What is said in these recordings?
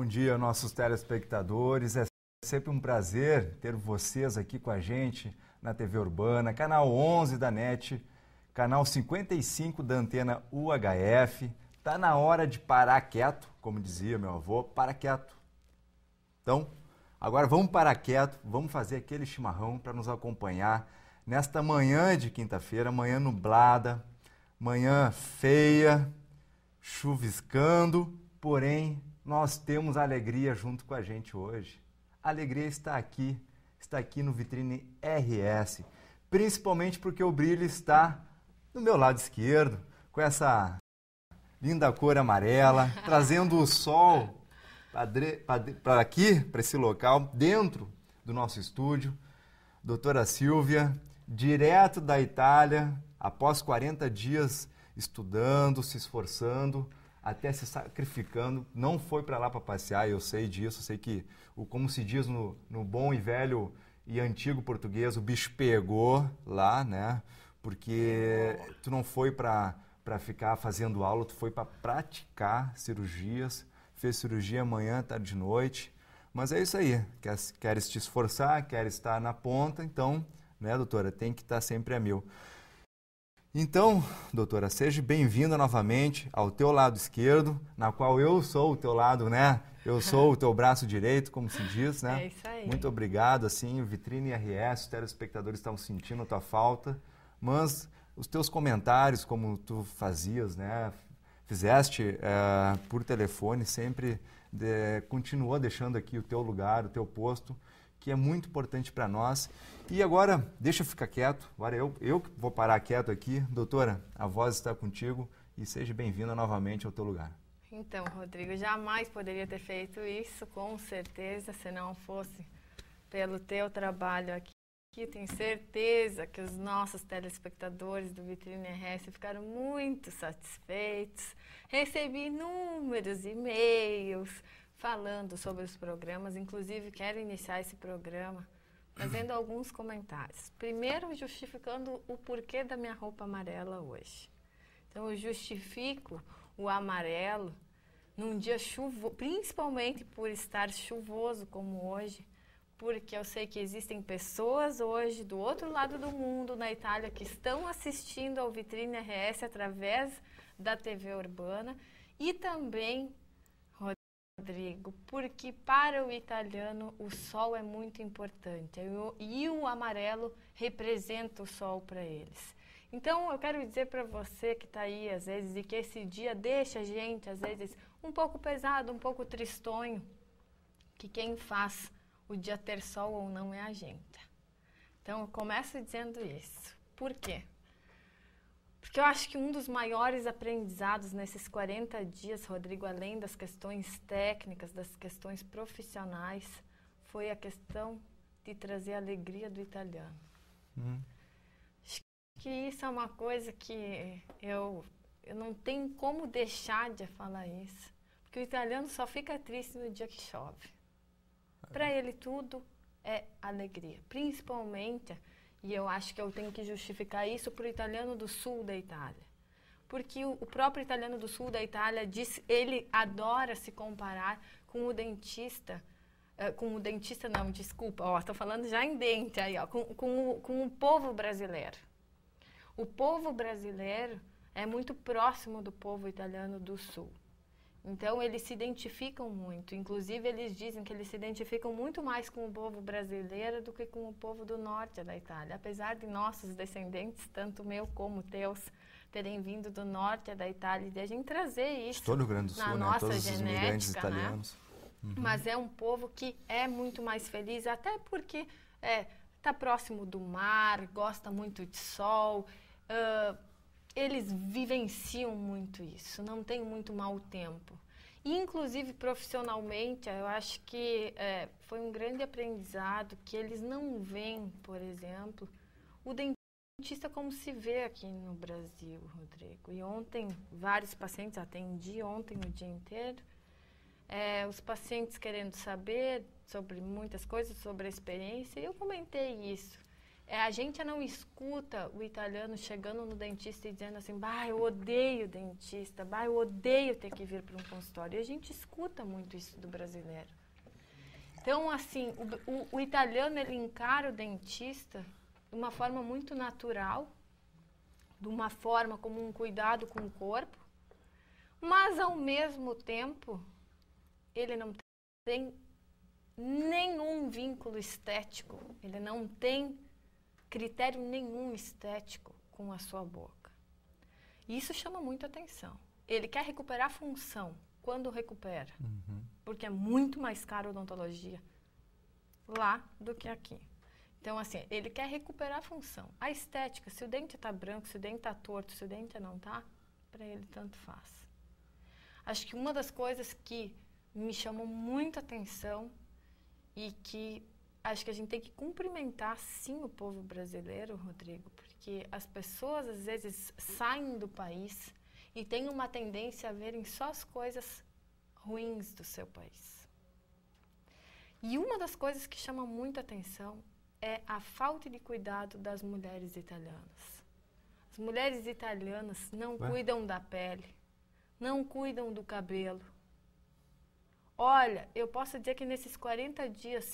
Bom dia, nossos telespectadores. É sempre um prazer ter vocês aqui com a gente na TV Urbana, canal 11 da NET, canal 55 da antena UHF. Tá na hora de parar quieto, como dizia meu avô, para quieto. Então, agora vamos parar quieto, vamos fazer aquele chimarrão para nos acompanhar nesta manhã de quinta-feira, manhã nublada, manhã feia, chuviscando, porém nós temos alegria junto com a gente hoje. A alegria está aqui no Vitrine RS, principalmente porque o brilho está no meu lado esquerdo, com essa linda cor amarela, trazendo o sol para aqui, para esse local, dentro do nosso estúdio. Doutora Silvia, direto da Itália, após 40 dias estudando, se esforçando, até se sacrificando, não foi para lá para passear, eu sei disso, eu sei que, como se diz no bom e velho e antigo português, o bicho pegou lá, né? Porque tu não foi para ficar fazendo aula, tu foi para praticar cirurgias, fez cirurgia manhã, tarde e noite, mas é isso aí, queres te esforçar, queres estar na ponta, então, né, doutora, tem que estar sempre a mil. Então, doutora, seja bem-vinda novamente ao teu lado esquerdo, na qual eu sou o teu lado, né? Eu sou o teu braço direito, como se diz, né? É isso aí. Muito obrigado, assim, Vitrine RS, os telespectadores estavam sentindo a tua falta, mas os teus comentários, como tu fazias, né? Fizeste por telefone, sempre continuou deixando aqui o teu lugar, o teu posto, que é muito importante para nós. E agora, deixa eu ficar quieto, agora eu vou parar quieto aqui. Doutora, a voz está contigo e seja bem-vinda novamente ao teu lugar. Então, Rodrigo, jamais poderia ter feito isso, com certeza, se não fosse pelo teu trabalho aqui. Tenho certeza que os nossos telespectadores do Vitrine RS ficaram muito satisfeitos. Recebi inúmeros e-mails falando sobre os programas, inclusive quero iniciar esse programa fazendo alguns comentários. Primeiro, justificando o porquê da minha roupa amarela hoje. Então, eu justifico o amarelo num dia chuvoso, principalmente por estar chuvoso como hoje, porque eu sei que existem pessoas hoje do outro lado do mundo, na Itália, que estão assistindo ao Vitrine RS através da TV Urbana e também, Rodrigo, porque para o italiano o sol é muito importante e o amarelo representa o sol para eles. Então, eu quero dizer para você que está aí, às vezes, e que esse dia deixa a gente, às vezes, um pouco pesado, um pouco tristonho, que quem faz o dia ter sol ou não é a gente. Então, eu começo dizendo isso. Por quê? Porque eu acho que um dos maiores aprendizados nesses 40 dias, Rodrigo, além das questões técnicas, das questões profissionais, foi a questão de trazer a alegria do italiano. Acho que isso é uma coisa que eu não tenho como deixar de falar isso. Porque o italiano só fica triste no dia que chove. Para ele tudo é alegria, principalmente, e eu acho que eu tenho que justificar isso para o italiano do sul da Itália. Porque o próprio italiano do sul da Itália diz, ele adora se comparar com o dentista, estou falando já em dente aí, ó, com o povo brasileiro. O povo brasileiro é muito próximo do povo italiano do sul. Então, eles se identificam muito. Inclusive, eles dizem que eles se identificam muito mais com o povo brasileiro do que com o povo do norte da Itália. Apesar de nossos descendentes, tanto meu como teus, terem vindo do norte da Itália, e de a gente trazer isso todo o Rio Grande do Sul, na né? nossa Todos genética, os imigrantes italianos. Né? Mas é um povo que é muito mais feliz, até porque está próximo do mar, gosta muito de sol, eles vivenciam muito isso, não tem muito mau tempo. E, inclusive, profissionalmente, eu acho que foi um grande aprendizado que eles não veem, por exemplo, o dentista como se vê aqui no Brasil, Rodrigo. E ontem, vários pacientes, atendi ontem o dia inteiro, os pacientes querendo saber sobre muitas coisas, sobre a experiência, e eu comentei isso. A gente não escuta o italiano chegando no dentista e dizendo assim, bah, eu odeio dentista, bah, eu odeio ter que vir para um consultório. E a gente escuta muito isso do brasileiro. Então, assim, o italiano, ele encara o dentista de uma forma muito natural, de uma forma como um cuidado com o corpo, mas, ao mesmo tempo, ele não tem nenhum vínculo estético, ele não tem critério nenhum estético com a sua boca. E isso chama muito atenção. Ele quer recuperar a função. Quando recupera? Porque é muito mais caro a odontologia lá do que aqui. Então, assim, ele quer recuperar a função. A estética, se o dente está branco, se o dente está torto, se o dente não está, para ele tanto faz. Acho que uma das coisas que me chamou muita atenção e que acho que a gente tem que cumprimentar, sim, o povo brasileiro, Rodrigo, porque as pessoas, às vezes, saem do país e têm uma tendência a verem só as coisas ruins do seu país. E uma das coisas que chama muita atenção é a falta de cuidado das mulheres italianas. As mulheres italianas não cuidam da pele, não cuidam do cabelo. Olha, eu posso dizer que nesses 40 dias,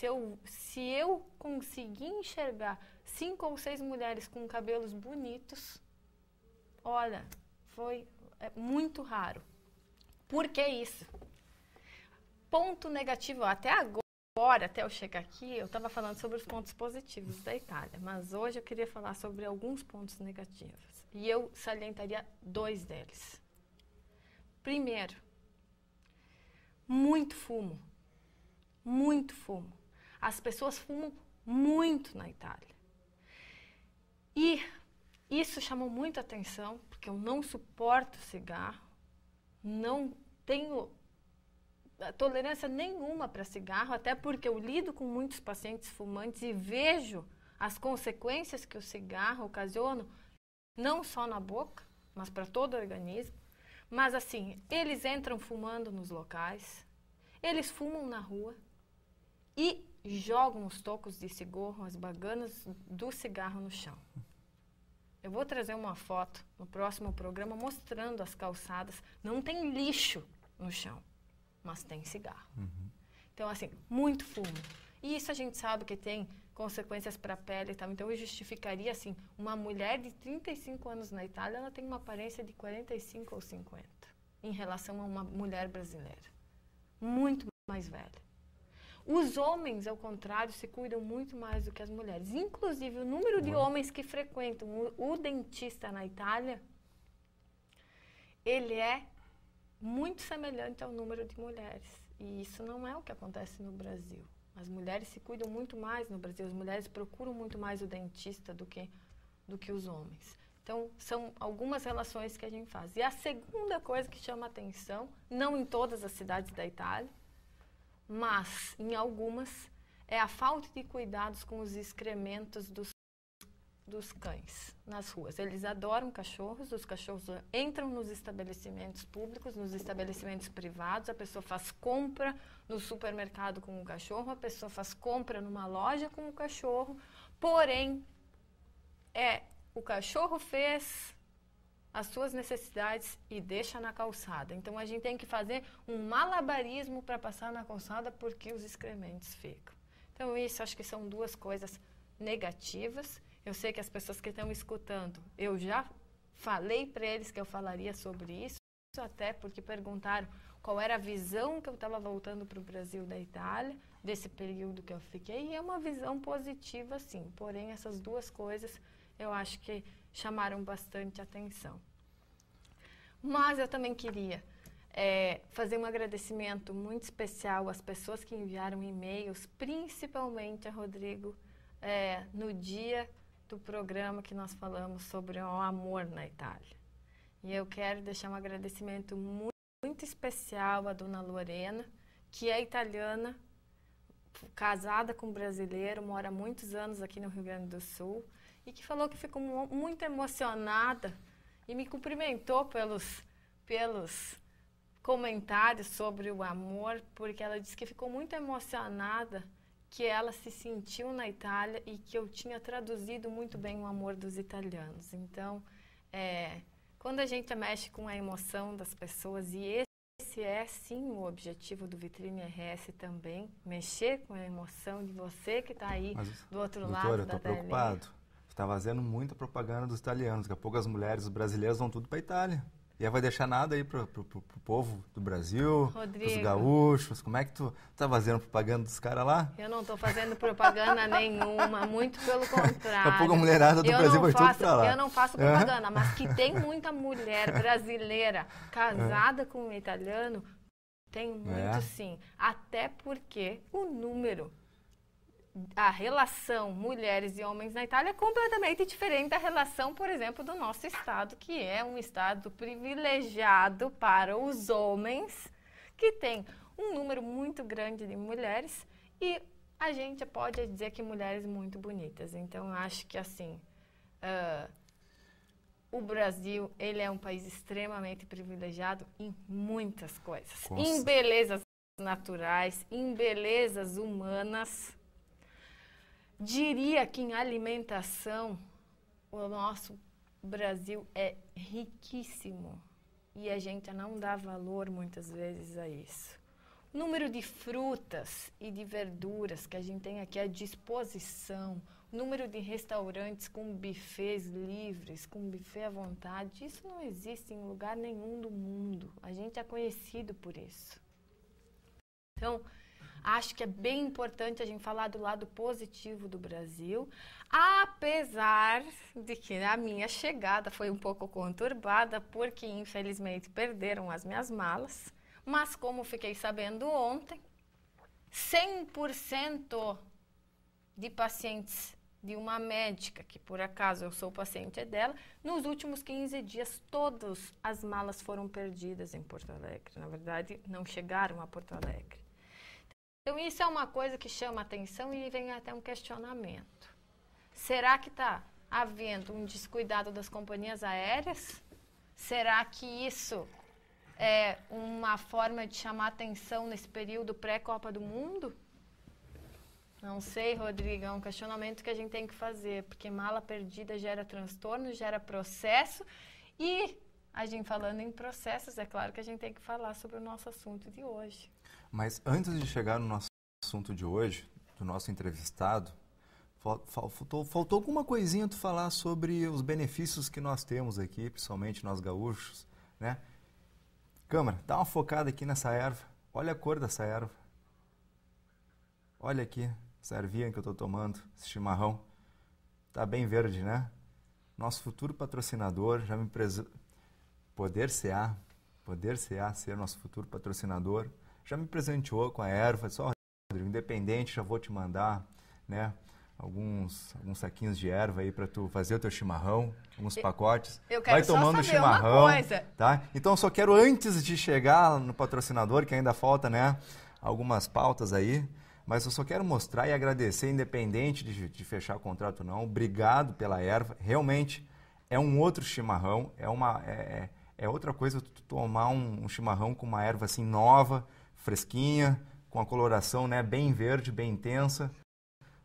se eu conseguir enxergar 5 ou 6 mulheres com cabelos bonitos, olha, foi muito raro. Por que isso? Ponto negativo, até agora, até eu chegar aqui, eu estava falando sobre os pontos positivos da Itália, mas hoje eu queria falar sobre alguns pontos negativos. E eu salientaria 2 deles. Primeiro, muito fumo. Muito fumo. As pessoas fumam muito na Itália. E isso chamou muita atenção, porque eu não suporto cigarro, não tenho tolerância nenhuma para cigarro, até porque eu lido com muitos pacientes fumantes e vejo as consequências que o cigarro ocasiona, não só na boca, mas para todo o organismo. Mas assim, eles entram fumando nos locais, eles fumam na rua e jogam os tocos de cigarro, as baganas do cigarro no chão. Eu vou trazer uma foto no próximo programa mostrando as calçadas. Não tem lixo no chão, mas tem cigarro. Então, assim, muito fumo. E isso a gente sabe que tem consequências para a pele e tal. Então, eu justificaria, assim, uma mulher de 35 anos na Itália, ela tem uma aparência de 45 ou 50, em relação a uma mulher brasileira. Muito mais velha. Os homens, ao contrário, se cuidam muito mais do que as mulheres. Inclusive, o número de homens que frequentam o dentista na Itália, ele é muito semelhante ao número de mulheres. E isso não é o que acontece no Brasil. As mulheres se cuidam muito mais no Brasil, as mulheres procuram muito mais o dentista do que os homens. Então, são algumas relações que a gente faz. E a segunda coisa que chama atenção, não em todas as cidades da Itália, mas em algumas, é a falta de cuidados com os excrementos dos cães nas ruas. Eles adoram cachorros, os cachorros entram nos estabelecimentos públicos, nos estabelecimentos privados, a pessoa faz compra no supermercado com o cachorro, a pessoa faz compra numa loja com o cachorro, porém, o cachorro fez as suas necessidades e deixa na calçada. Então, a gente tem que fazer um malabarismo para passar na calçada porque os excrementos ficam. Então, isso acho que são 2 coisas negativas. Eu sei que as pessoas que estão escutando, eu já falei para eles que eu falaria sobre isso, até porque perguntaram qual era a visão que eu estava voltando para o Brasil da Itália, desse período que eu fiquei, e é uma visão positiva, sim. Porém, essas 2 coisas eu acho que chamaram bastante atenção. Mas eu também queria fazer um agradecimento muito especial às pessoas que enviaram e-mails, principalmente a Rodrigo, no dia do programa que nós falamos sobre o amor na Itália. E eu quero deixar um agradecimento muito especial à dona Lorena, que é italiana, casada com um brasileiro, mora há muitos anos aqui no Rio Grande do Sul, e que falou que ficou muito emocionada e me cumprimentou pelos comentários sobre o amor, porque ela disse que ficou muito emocionada que ela se sentiu na Itália e que eu tinha traduzido muito bem o amor dos italianos. Então, quando a gente mexe com a emoção das pessoas, e esse é sim o objetivo do Vitrine RS também, mexer com a emoção de você que está aí do outro lado da telinha. Doutora, eu estou preocupado. Você está fazendo muita propaganda dos italianos. Daqui a pouco as mulheres, os brasileiros vão tudo para a Itália. E aí vai deixar nada aí pro povo do Brasil, pros gaúchos. Como é que tu tá fazendo propaganda dos caras lá? Eu não tô fazendo propaganda nenhuma, muito pelo contrário. Daqui a pouco a mulherada do Brasil vai tudo pra lá. Eu não faço propaganda, mas que tem muita mulher brasileira casada com um italiano, tem muito sim. Até porque o número, a relação mulheres e homens na Itália é completamente diferente da relação, por exemplo, do nosso estado, que é um estado privilegiado para os homens, que tem um número muito grande de mulheres e a gente pode dizer que mulheres muito bonitas. Então, acho que assim, o Brasil, ele é um país extremamente privilegiado em muitas coisas. Em belezas naturais, em belezas humanas. Diria que em alimentação, o nosso Brasil é riquíssimo e a gente não dá valor muitas vezes a isso. O número de frutas e de verduras que a gente tem aqui à disposição, o número de restaurantes com buffets livres, com buffet à vontade, isso não existe em lugar nenhum do mundo. A gente é conhecido por isso. Então, acho que é bem importante a gente falar do lado positivo do Brasil, apesar de que a minha chegada foi um pouco conturbada, porque infelizmente perderam as minhas malas, mas como fiquei sabendo ontem, 100% de pacientes de uma médica, que por acaso eu sou paciente dela, nos últimos 15 dias todas as malas foram perdidas em Porto Alegre. Na verdade, não chegaram a Porto Alegre. Então, isso é uma coisa que chama atenção e vem até um questionamento. Será que está havendo um descuidado das companhias aéreas? Será que isso é uma forma de chamar atenção nesse período pré-Copa do Mundo? Não sei, Rodrigo, é um questionamento que a gente tem que fazer, porque mala perdida gera transtorno, gera processo e a gente falando em processos, é claro que a gente tem que falar sobre o nosso assunto de hoje. Mas antes de chegar no nosso assunto de hoje, do nosso entrevistado, faltou alguma coisinha tu falar sobre os benefícios que nós temos aqui, principalmente nós gaúchos, né? Câmara, dá uma focada aqui nessa erva. Olha a cor dessa erva. Olha aqui, essa ervinha que eu estou tomando, esse chimarrão. Tá bem verde, né? Nosso futuro patrocinador já me Poder CA ser nosso futuro patrocinador, já me presenteou com a erva, só Rodrigo, independente, já vou te mandar, né, alguns saquinhos de erva aí para tu fazer o teu chimarrão, alguns pacotes. Eu quero vai tomando só saber chimarrão, uma coisa. Tá? Então eu só quero antes de chegar no patrocinador, que ainda falta, né, algumas pautas aí, mas eu só quero mostrar e agradecer, independente de fechar o contrato ou não. Obrigado pela erva, realmente é um outro chimarrão, é outra coisa tu tomar um chimarrão com uma erva assim nova, fresquinha, com a coloração, né, bem verde, bem intensa.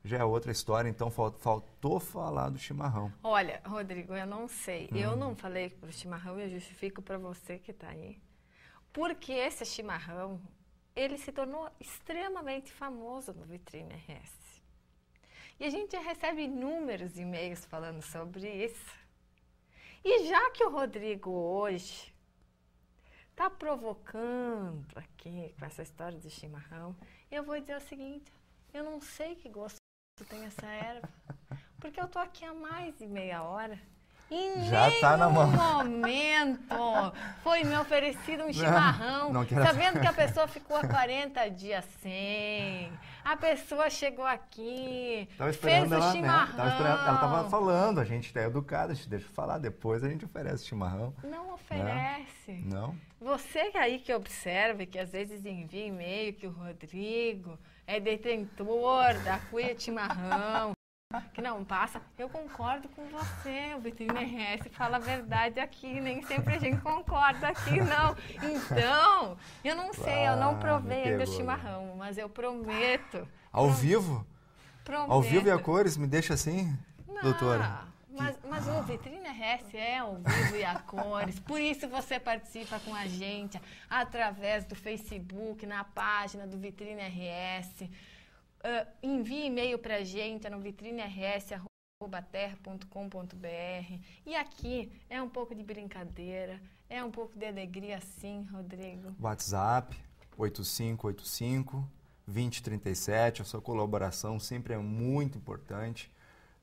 Já é outra história, então faltou falar do chimarrão. Olha, Rodrigo, eu não sei. Eu não falei pro chimarrão e eu justifico para você que está aí. Porque esse chimarrão, ele se tornou extremamente famoso no Vitrine RS. E a gente recebe inúmeros e-mails falando sobre isso. E já que o Rodrigo hoje está provocando aqui com essa história do chimarrão, eu vou dizer o seguinte, eu não sei que gosto tem essa erva, porque eu tô aqui há mais de meia hora e já tá na mão. Momento foi me oferecido um chimarrão, não quero... sabendo que a pessoa ficou há 40 dias sem, a pessoa chegou aqui, fez o chimarrão. Né? Ela tava falando, a gente é educada, a gente deixa eu falar, depois a gente oferece chimarrão. Não oferece. Não. Você aí que observa, que às vezes envia e-mail que o Rodrigo é detentor da cuia de chimarrão, que não passa. Eu concordo com você, o Vitrine RS fala a verdade aqui, nem sempre a gente concorda aqui, não. Então, eu não sei, eu não provei ainda o chimarrão, mas eu prometo. Ao vivo? Prometo. Ao vivo e a cores, me deixa assim, não, doutora? Mas o Vitrine RS é ao vivo e a cores, por isso você participa com a gente através do Facebook, na página do Vitrine RS. Envie e-mail para a gente no vitrineRS@terra.com.br. E aqui é um pouco de brincadeira, é um pouco de alegria, sim, Rodrigo. WhatsApp 8585-2037. A sua colaboração sempre é muito importante,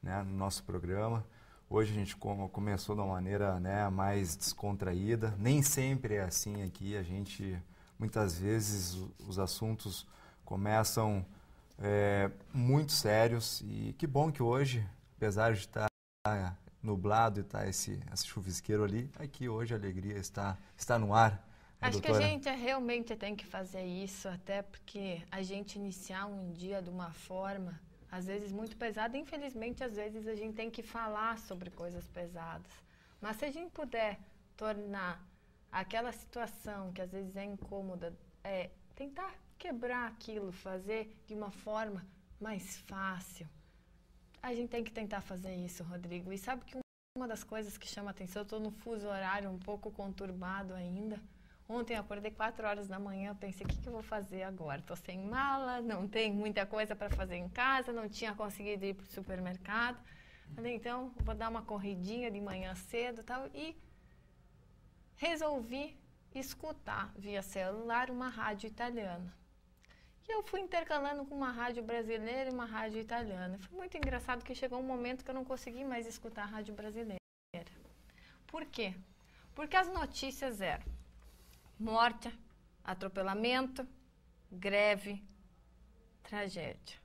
né, no nosso programa. Hoje a gente começou de uma maneira, né, mais descontraída. Nem sempre é assim aqui. A gente, muitas vezes, os assuntos começam muito sérios. E que bom que hoje, apesar de estar nublado e estar esse chuvisqueiro ali, aqui hoje a alegria está no ar. Acho doutora? que a gente realmente tem que fazer isso, até porque a gente iniciar um dia de uma forma, às vezes muito pesada, infelizmente às vezes a gente tem que falar sobre coisas pesadas. Mas se a gente puder tornar aquela situação que às vezes é incômoda, tentar quebrar aquilo, fazer de uma forma mais fácil, a gente tem que tentar fazer isso, Rodrigo. E sabe que uma das coisas que chama atenção, eu estou no fuso horário um pouco conturbado ainda. Ontem eu acordei 4 horas da manhã, pensei, o que eu vou fazer agora? Estou sem mala, não tem muita coisa para fazer em casa, não tinha conseguido ir para o supermercado. Falei, então, vou dar uma corridinha de manhã cedo e resolvi escutar via celular uma rádio italiana. E eu fui intercalando com uma rádio brasileira e uma rádio italiana. Foi muito engraçado que chegou um momento que eu não consegui mais escutar a rádio brasileira. Por quê? Porque as notícias eram morte, atropelamento, greve, tragédia.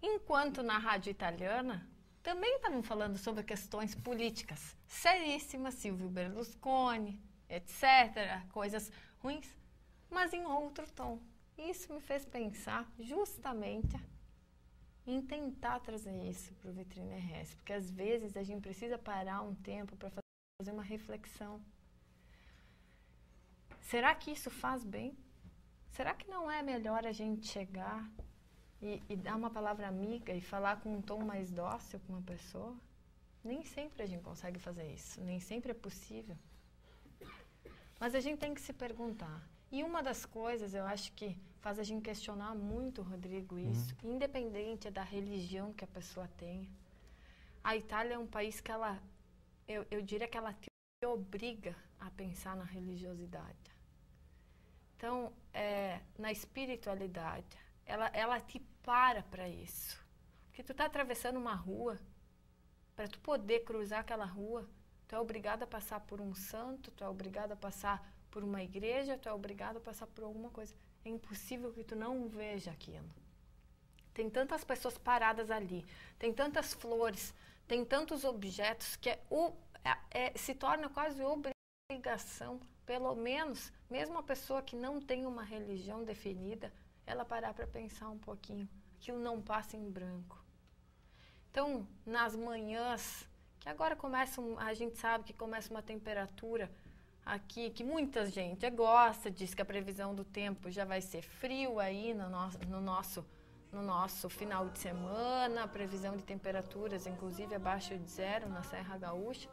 Enquanto na rádio italiana também estavam falando sobre questões políticas seríssimas, Silvio Berlusconi, etc., coisas ruins, mas em outro tom. Isso me fez pensar justamente em tentar trazer isso para o Vitrine RS, porque às vezes a gente precisa parar um tempo para fazer uma reflexão. Será que isso faz bem? Será que não é melhor a gente chegar e dar uma palavra amiga e falar com um tom mais dócil com uma pessoa? Nem sempre a gente consegue fazer isso, nem sempre é possível. Mas a gente tem que se perguntar. E uma das coisas, eu acho que faz a gente questionar muito, Rodrigo, isso, independente da religião que a pessoa tenha. A Itália é um país que eu diria que ela te obriga a pensar na religiosidade. Então, na espiritualidade, ela te para isso. Porque tu está atravessando uma rua, para tu poder cruzar aquela rua, tu é obrigado a passar por um santo, tu é obrigado a passar por uma igreja, tu é obrigado a passar por alguma coisa. É impossível que tu não veja aquilo. Tem tantas pessoas paradas ali, tem tantas flores, tem tantos objetos que se torna quase obrigação, pelo menos, mesmo a pessoa que não tem uma religião definida, ela parar para pensar um pouquinho. Aquilo não passa em branco. Então, nas manhãs, que agora a gente sabe que começa uma temperatura aqui, que muita gente gosta, diz que a previsão do tempo já vai ser frio aí no nosso final de semana, a previsão de temperaturas, inclusive abaixo de 0 na Serra Gaúcha.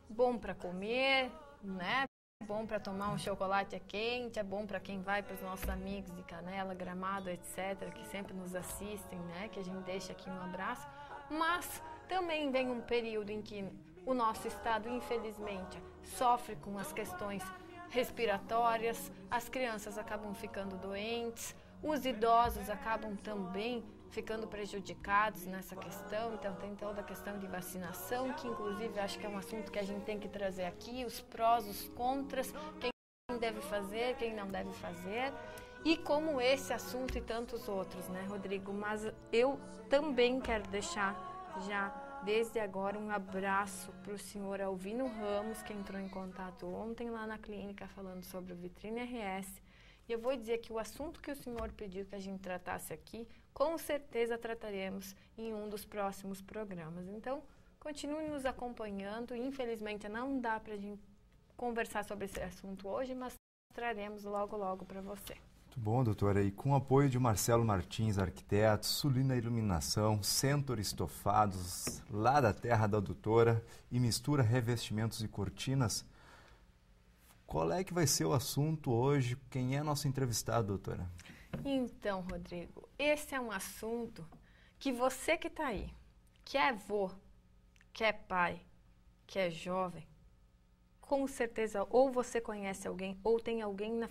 Bom para comer, né? Bom para tomar um chocolate quente, é bom para quem vai para os nossos amigos de Canela, Gramado, etc., que sempre nos assistem, né? Que a gente deixa aqui um abraço. Mas também vem um período em que o nosso estado, infelizmente, sofre com as questões respiratórias, as crianças acabam ficando doentes, os idosos acabam também ficando prejudicados nessa questão. Então tem toda a questão de vacinação, que inclusive acho que é um assunto que a gente tem que trazer aqui, os prós, os contras, quem deve fazer, quem não deve fazer, e como esse assunto e tantos outros, né, Rodrigo? Mas eu também quero deixar já desde agora um abraço para o senhor Alvino Ramos, que entrou em contato ontem lá na clínica falando sobre o Vitrine RS. E eu vou dizer que o assunto que o senhor pediu que a gente tratasse aqui com certeza trataremos em um dos próximos programas. Então, continue nos acompanhando. Infelizmente, não dá para a gente conversar sobre esse assunto hoje, mas traremos logo para você. Muito bom, doutora. E com o apoio de Marcelo Martins, arquiteto, Sulina Iluminação, Centro Estofados, lá da terra da doutora, e Mistura Revestimentos e Cortinas, qual é que vai ser o assunto hoje? Quem é nosso entrevistado, doutora? Então, Rodrigo, esse é um assunto que você que está aí, que é avô, que é pai, que é jovem, com certeza ou você conhece alguém ou tem alguém na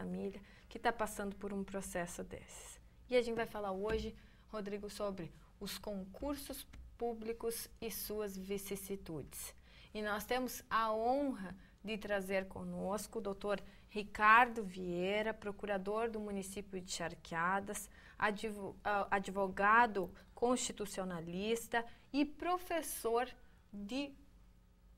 família que está passando por um processo desses. E a gente vai falar hoje, Rodrigo, sobre os concursos públicos e suas vicissitudes. E nós temos a honra de trazer conosco o doutor Ricardo Vieira, procurador do município de Charqueadas, advogado constitucionalista e professor de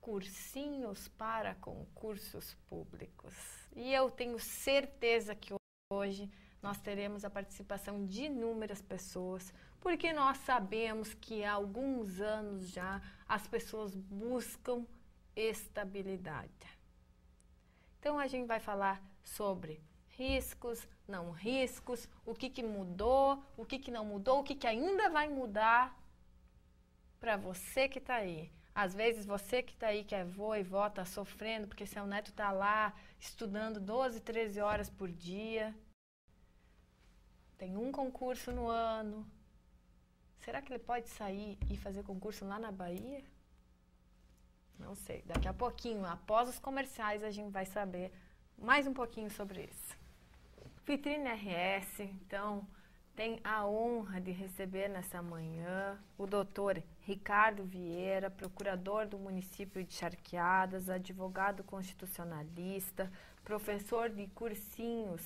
cursinhos para concursos públicos. E eu tenho certeza que hoje nós teremos a participação de inúmeras pessoas, porque nós sabemos que há alguns anos já as pessoas buscam estabilidade. Então a gente vai falar sobre riscos, não riscos, o que mudou, o que não mudou, o que ainda vai mudar para você que está aí. Às vezes você que está aí, que é avô e vó, está sofrendo porque seu neto está lá estudando 12, 13 horas por dia. Tem um concurso no ano. Será que ele pode sair e fazer concurso lá na Bahia? Não sei. Daqui a pouquinho, após os comerciais, a gente vai saber mais um pouquinho sobre isso. Vitrine RS, então, tem a honra de receber nessa manhã o doutor Ricardo Vieira, procurador do município de Charqueadas, advogado constitucionalista, professor de cursinhos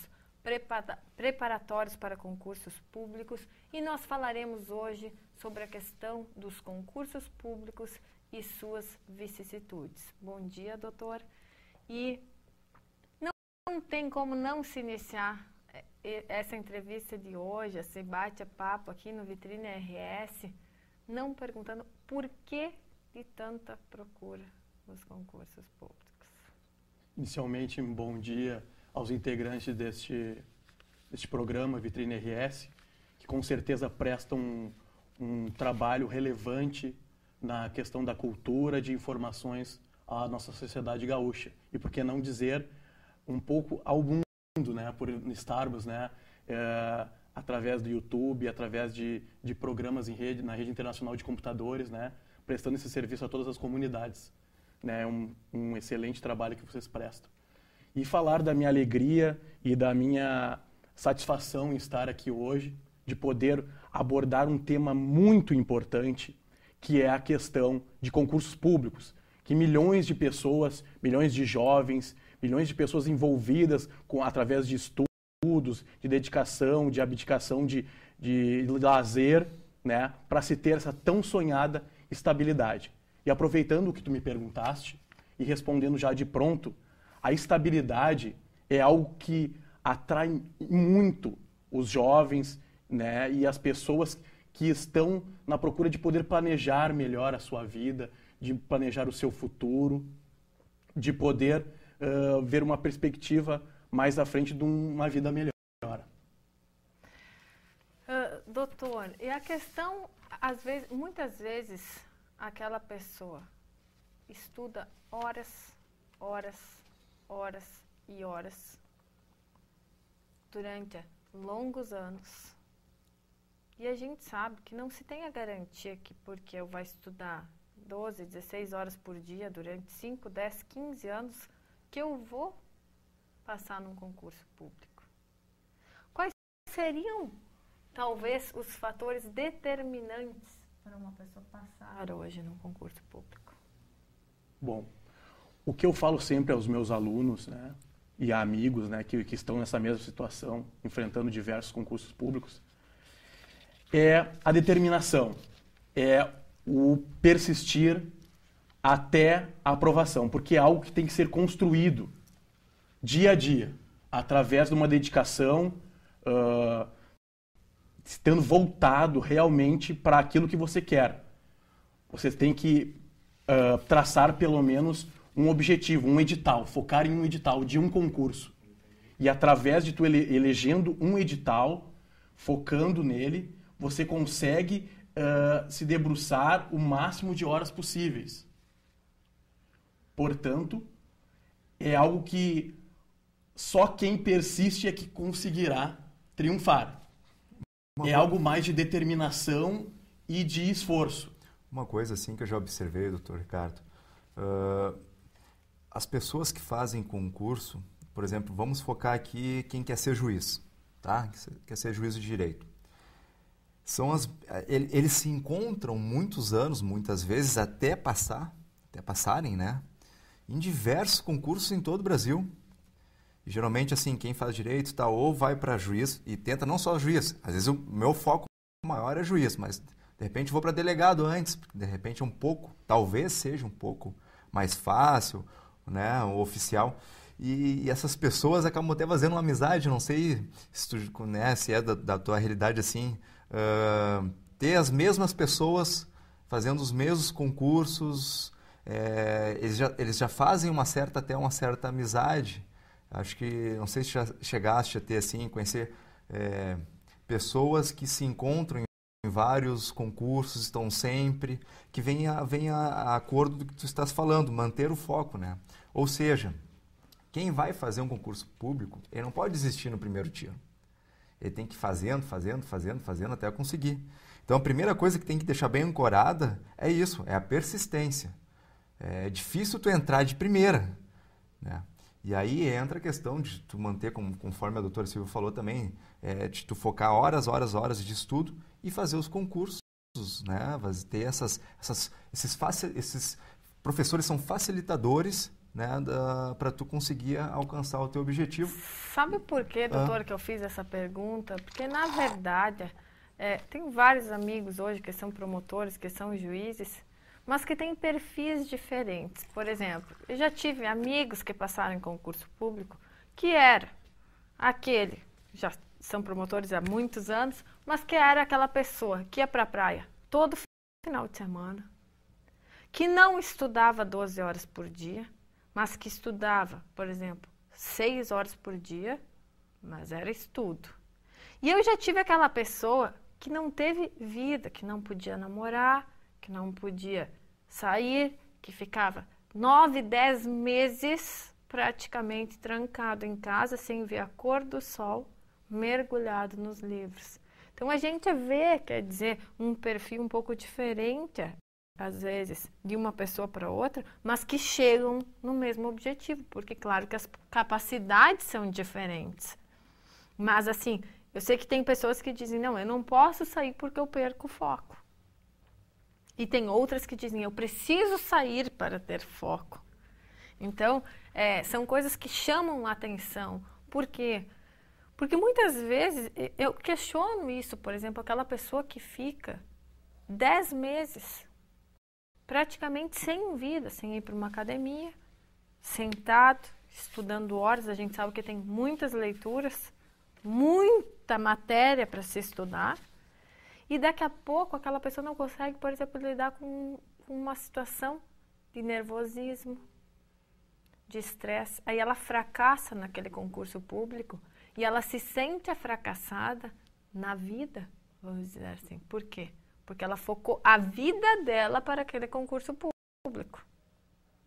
preparatórios para concursos públicos, e nós falaremos hoje sobre a questão dos concursos públicos e suas vicissitudes. Bom dia, doutor. E não tem como não se iniciar essa entrevista de hoje, esse bate-papo aqui no Vitrine RS, não perguntando por que de tanta procura nos concursos públicos. Inicialmente, um bom dia aos integrantes deste programa Vitrine RS, que com certeza prestam um trabalho relevante na questão da cultura, de informações à nossa sociedade gaúcha. E por que não dizer um pouco ao mundo, né, por estarmos, né, através do YouTube, através de programas em rede, na rede internacional de computadores, né, prestando esse serviço a todas as comunidades. Né, um excelente trabalho que vocês prestam. E falar da minha alegria e da minha satisfação em estar aqui hoje, de poder abordar um tema muito importante, que é a questão de concursos públicos, que milhões de pessoas, milhões de jovens, milhões de pessoas envolvidas através de estudos, de dedicação, de abdicação de lazer, né, para se ter essa tão sonhada estabilidade. E aproveitando o que tu me perguntaste e respondendo já de pronto, a estabilidade é algo que atrai muito os jovens, né, e as pessoas que estão na procura de poder planejar melhor a sua vida, de planejar o seu futuro, de poder ver uma perspectiva mais à frente de uma vida melhor. Doutor, e a questão, muitas vezes, aquela pessoa estuda horas e horas durante longos anos. E a gente sabe que não se tem a garantia que porque eu vou estudar 12, 16 horas por dia durante 5, 10, 15 anos, que eu vou passar num concurso público. Quais seriam, talvez, os fatores determinantes para uma pessoa passar hoje num concurso público? Bom, o que eu falo sempre aos meus alunos, né, e a amigos, né, que estão nessa mesma situação, enfrentando diversos concursos públicos, é a determinação, é o persistir até a aprovação, porque é algo que tem que ser construído dia a dia, através de uma dedicação estando voltado realmente para aquilo que você quer. Você tem que traçar pelo menos um objetivo, um edital, focar em um edital de um concurso. E através de tu elegendo um edital, focando nele, você consegue se debruçar o máximo de horas possíveis. Portanto, é algo que só quem persiste é que conseguirá triunfar. É algo mais de determinação e de esforço. Uma coisa assim que eu já observei, doutor Ricardo, as pessoas que fazem concurso, por exemplo, vamos focar aqui quem quer ser juiz, tá? Quer ser juiz de direito. Eles se encontram muitos anos, muitas vezes, até passarem, né? Em diversos concursos em todo o Brasil. E, geralmente, assim, quem faz direito tá, ou vai para juiz e tenta não só juiz. Às vezes o meu foco maior é juiz, mas de repente vou para delegado antes, porque de repente é talvez seja um pouco mais fácil, né? O oficial. E essas pessoas acabam até fazendo uma amizade, não sei se é da tua realidade assim, ter as mesmas pessoas fazendo os mesmos concursos, eles já fazem até uma certa amizade. Acho que, não sei se já chegaste a ter assim, conhecer pessoas que se encontram em vários concursos, estão sempre, que vem a acordo do que tu estás falando, manter o foco, né? Ou seja, quem vai fazer um concurso público, ele não pode desistir no primeiro tiro. Ele tem que ir fazendo até conseguir. Então, a primeira coisa que tem que deixar bem ancorada é isso, é a persistência. É difícil tu entrar de primeira, né? E aí entra a questão de tu manter, conforme a doutora Silvia falou também, de tu focar horas de estudo e fazer os concursos, né? Ter esses professores são facilitadores, né, para tu conseguir alcançar o teu objetivo. Sabe por que, doutor, que eu fiz essa pergunta? Porque, na verdade, tenho vários amigos hoje que são promotores, que são juízes, mas que têm perfis diferentes. Por exemplo, eu já tive amigos que passaram em concurso público que era aquele, já são promotores há muitos anos, mas que era aquela pessoa que ia para a praia todo final de semana, que não estudava 12 horas por dia, mas que estudava, por exemplo, 6 horas por dia, mas era estudo. E eu já tive aquela pessoa que não teve vida, que não podia namorar, que não podia sair, que ficava 9, 10 meses praticamente trancado em casa, sem ver a cor do sol, mergulhado nos livros. Então a gente vê, quer dizer, um perfil um pouco diferente, às vezes, de uma pessoa para outra, mas que chegam no mesmo objetivo, porque claro que as capacidades são diferentes. Mas assim, eu sei que tem pessoas que dizem, não, eu não posso sair porque eu perco o foco. E tem outras que dizem, eu preciso sair para ter foco. Então, são coisas que chamam a atenção. Por quê? Porque muitas vezes eu questiono isso, por exemplo, aquela pessoa que fica 10 meses praticamente sem vida, sem ir para uma academia, sentado, estudando horas. A gente sabe que tem muitas leituras, muita matéria para se estudar, e daqui a pouco aquela pessoa não consegue, por exemplo, lidar com uma situação de nervosismo, de estresse. Aí ela fracassa naquele concurso público e ela se sente fracassada na vida, vamos dizer assim. Por quê? Porque ela focou a vida dela para aquele concurso público.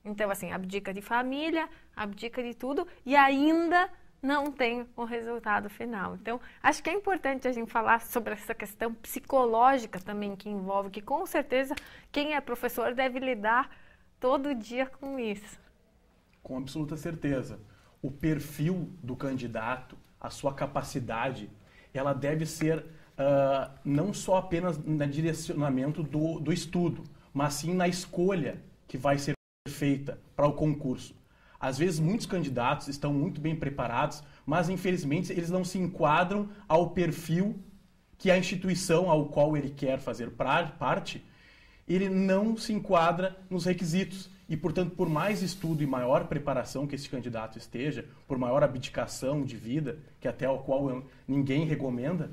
Então, assim, abdica de família, abdica de tudo e ainda não tem o resultado final. Então, acho que é importante a gente falar sobre essa questão psicológica também que envolve, que com certeza quem é professor deve lidar todo dia com isso. Com absoluta certeza. O perfil do candidato, a sua capacidade, ela deve ser não só apenas no direcionamento do estudo, mas sim na escolha que vai ser feita para o concurso. Às vezes, muitos candidatos estão muito bem preparados, mas, infelizmente, eles não se enquadram ao perfil que a instituição ao qual ele quer fazer parte, ele não se enquadra nos requisitos. E, portanto, por mais estudo e maior preparação que esse candidato esteja, por maior abdicação de vida, que até ao qual ninguém recomenda,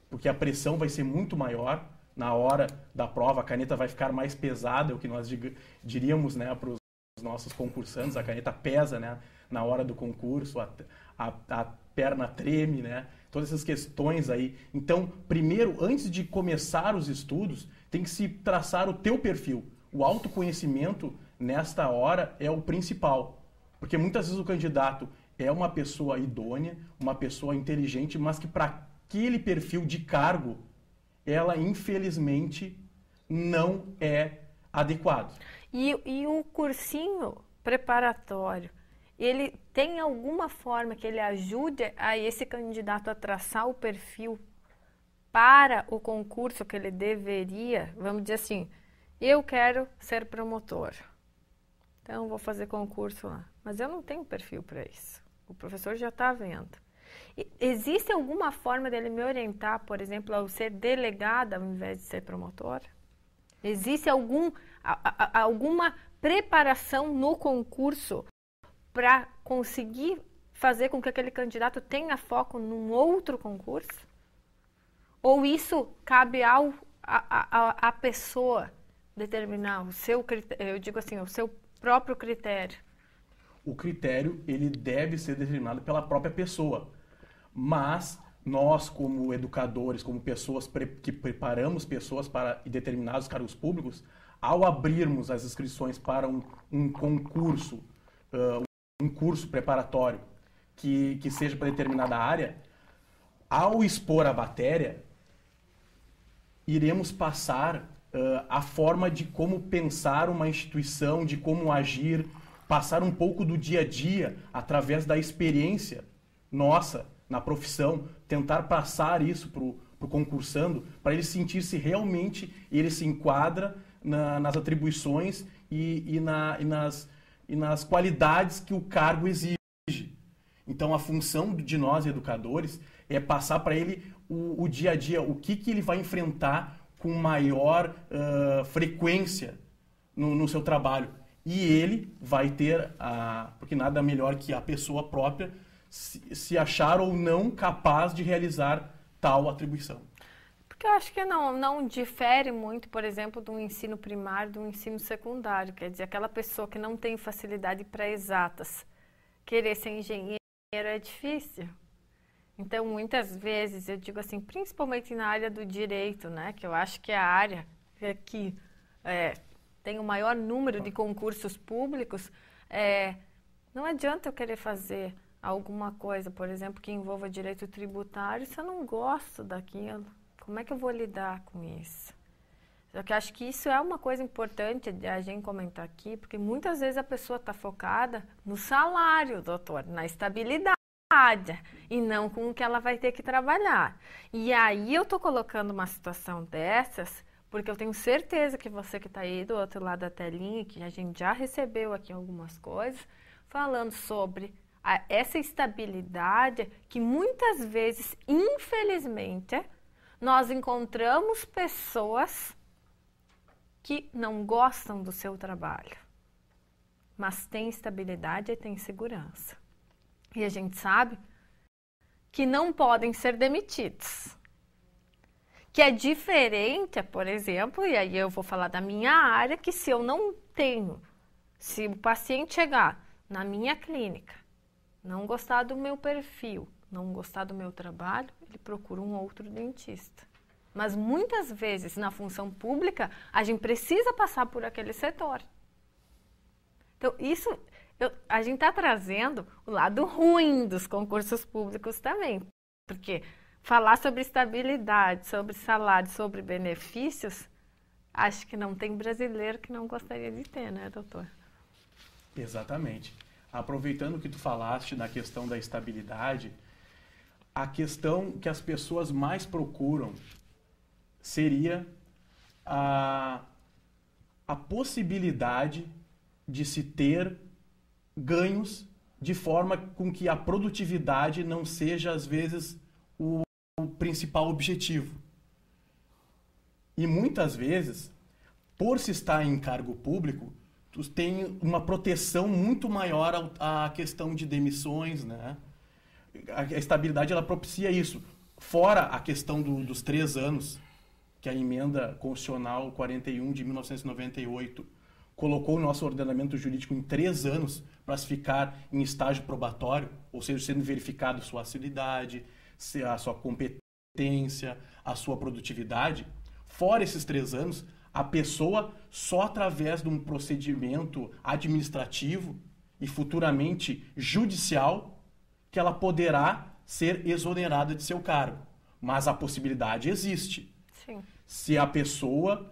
porque a pressão vai ser muito maior na hora da prova, a caneta vai ficar mais pesada, é o que nós diríamos, né, para os nossos concursantes, a caneta pesa, né, na hora do concurso, a perna treme, né, todas essas questões aí. Então, primeiro, antes de começar os estudos, tem que se traçar o teu perfil. O autoconhecimento, nesta hora, é o principal, porque muitas vezes o candidato é uma pessoa idônea, uma pessoa inteligente, mas que para aquele perfil de cargo, ela infelizmente não é adequado. E o cursinho preparatório, ele tem alguma forma que ele ajude a esse candidato a traçar o perfil para o concurso que ele deveria, vamos dizer assim, eu quero ser promotor, então vou fazer concurso lá, mas eu não tenho perfil para isso, o professor já está vendo. Existe alguma forma dele me orientar, por exemplo, ao ser delegada ao invés de ser promotor? Existe alguma preparação no concurso para conseguir fazer com que aquele candidato tenha foco num outro concurso? Ou isso cabe à pessoa determinar o seu critério, eu digo assim, o seu próprio critério? O critério, ele deve ser determinado pela própria pessoa. Mas nós, como educadores, como pessoas que preparamos pessoas para determinados cargos públicos, ao abrirmos as inscrições para um concurso, um curso preparatório que seja para determinada área, ao expor a matéria, iremos passar a forma de como pensar uma instituição, de como agir, passar um pouco do dia a dia através da experiência nossa na profissão, tentar passar isso para o concursando, para ele sentir se realmente ele se enquadra nas atribuições e nas qualidades que o cargo exige. Então, a função de nós, educadores, é passar para ele o dia a dia, o que ele vai enfrentar com maior frequência no seu trabalho. E ele vai ter, porque nada melhor que a pessoa própria, se achar ou não capaz de realizar tal atribuição. Porque eu acho que não difere muito, por exemplo, do ensino primário do ensino secundário. Quer dizer, aquela pessoa que não tem facilidade para exatas, querer ser engenheiro é difícil. Então, muitas vezes, eu digo assim, principalmente na área do direito, né, que eu acho que é a área que tem o maior número de concursos públicos, não adianta eu querer fazer alguma coisa, por exemplo, que envolva direito tributário, se eu não gosto daquilo. Como é que eu vou lidar com isso? Só que acho que isso é uma coisa importante de a gente comentar aqui, porque muitas vezes a pessoa está focada no salário, doutor, na estabilidade, e não com o que ela vai ter que trabalhar. E aí eu estou colocando uma situação dessas, porque eu tenho certeza que você que está aí do outro lado da telinha, que a gente já recebeu aqui algumas coisas, falando sobre essa estabilidade que muitas vezes, infelizmente, nós encontramos pessoas que não gostam do seu trabalho, mas têm estabilidade e têm segurança. E a gente sabe que não podem ser demitidos. Que é diferente, por exemplo, e aí eu vou falar da minha área, que se eu não tenho, se o paciente chegar na minha clínica, não gostar do meu perfil, não gostar do meu trabalho, ele procura um outro dentista. Mas muitas vezes, na função pública, a gente precisa passar por aquele setor. Então, isso, a gente está trazendo o lado ruim dos concursos públicos também. Porque falar sobre estabilidade, sobre salário, sobre benefícios, acho que não tem brasileiro que não gostaria de ter, né, doutor? Exatamente. Aproveitando que tu falaste na questão da estabilidade, a questão que as pessoas mais procuram seria a possibilidade de se ter ganhos de forma com que a produtividade não seja, às vezes, o principal objetivo. E muitas vezes, por se estar em cargo público, tu tem uma proteção muito maior à questão de demissões, né? A estabilidade, ela propicia isso. fora a questão dos 3 anos, que a emenda constitucional 41 de 1998 colocou o nosso ordenamento jurídico em 3 anos para se ficar em estágio probatório, ou seja, sendo verificado sua assiduidade, a sua competência, a sua produtividade. Fora esses 3 anos, a pessoa, só através de um procedimento administrativo e futuramente judicial, que ela poderá ser exonerada de seu cargo. Mas a possibilidade existe. Sim. Se a pessoa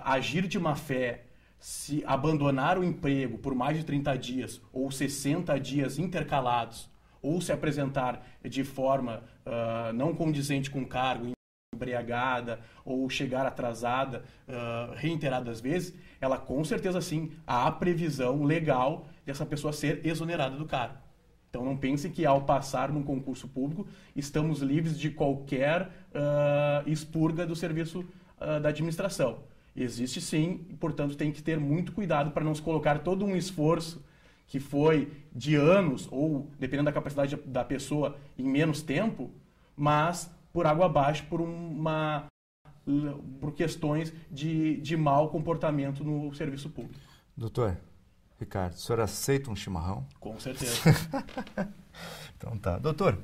agir de má fé, se abandonar o emprego por mais de 30 dias ou 60 dias intercalados, ou se apresentar de forma não condizente com o cargo, embriagada ou chegar atrasada reiteradas vezes, ela com certeza sim, há previsão legal dessa pessoa ser exonerada do cargo. Então não pense que ao passar num concurso público estamos livres de qualquer expurga do serviço da administração. Existe sim, e portanto tem que ter muito cuidado para não se colocar todo um esforço que foi de anos ou, dependendo da capacidade da pessoa, em menos tempo, mas por água abaixo por questões de mau comportamento no serviço público. Doutor Ricardo, o senhor aceita um chimarrão? Com certeza. Então tá. Doutor,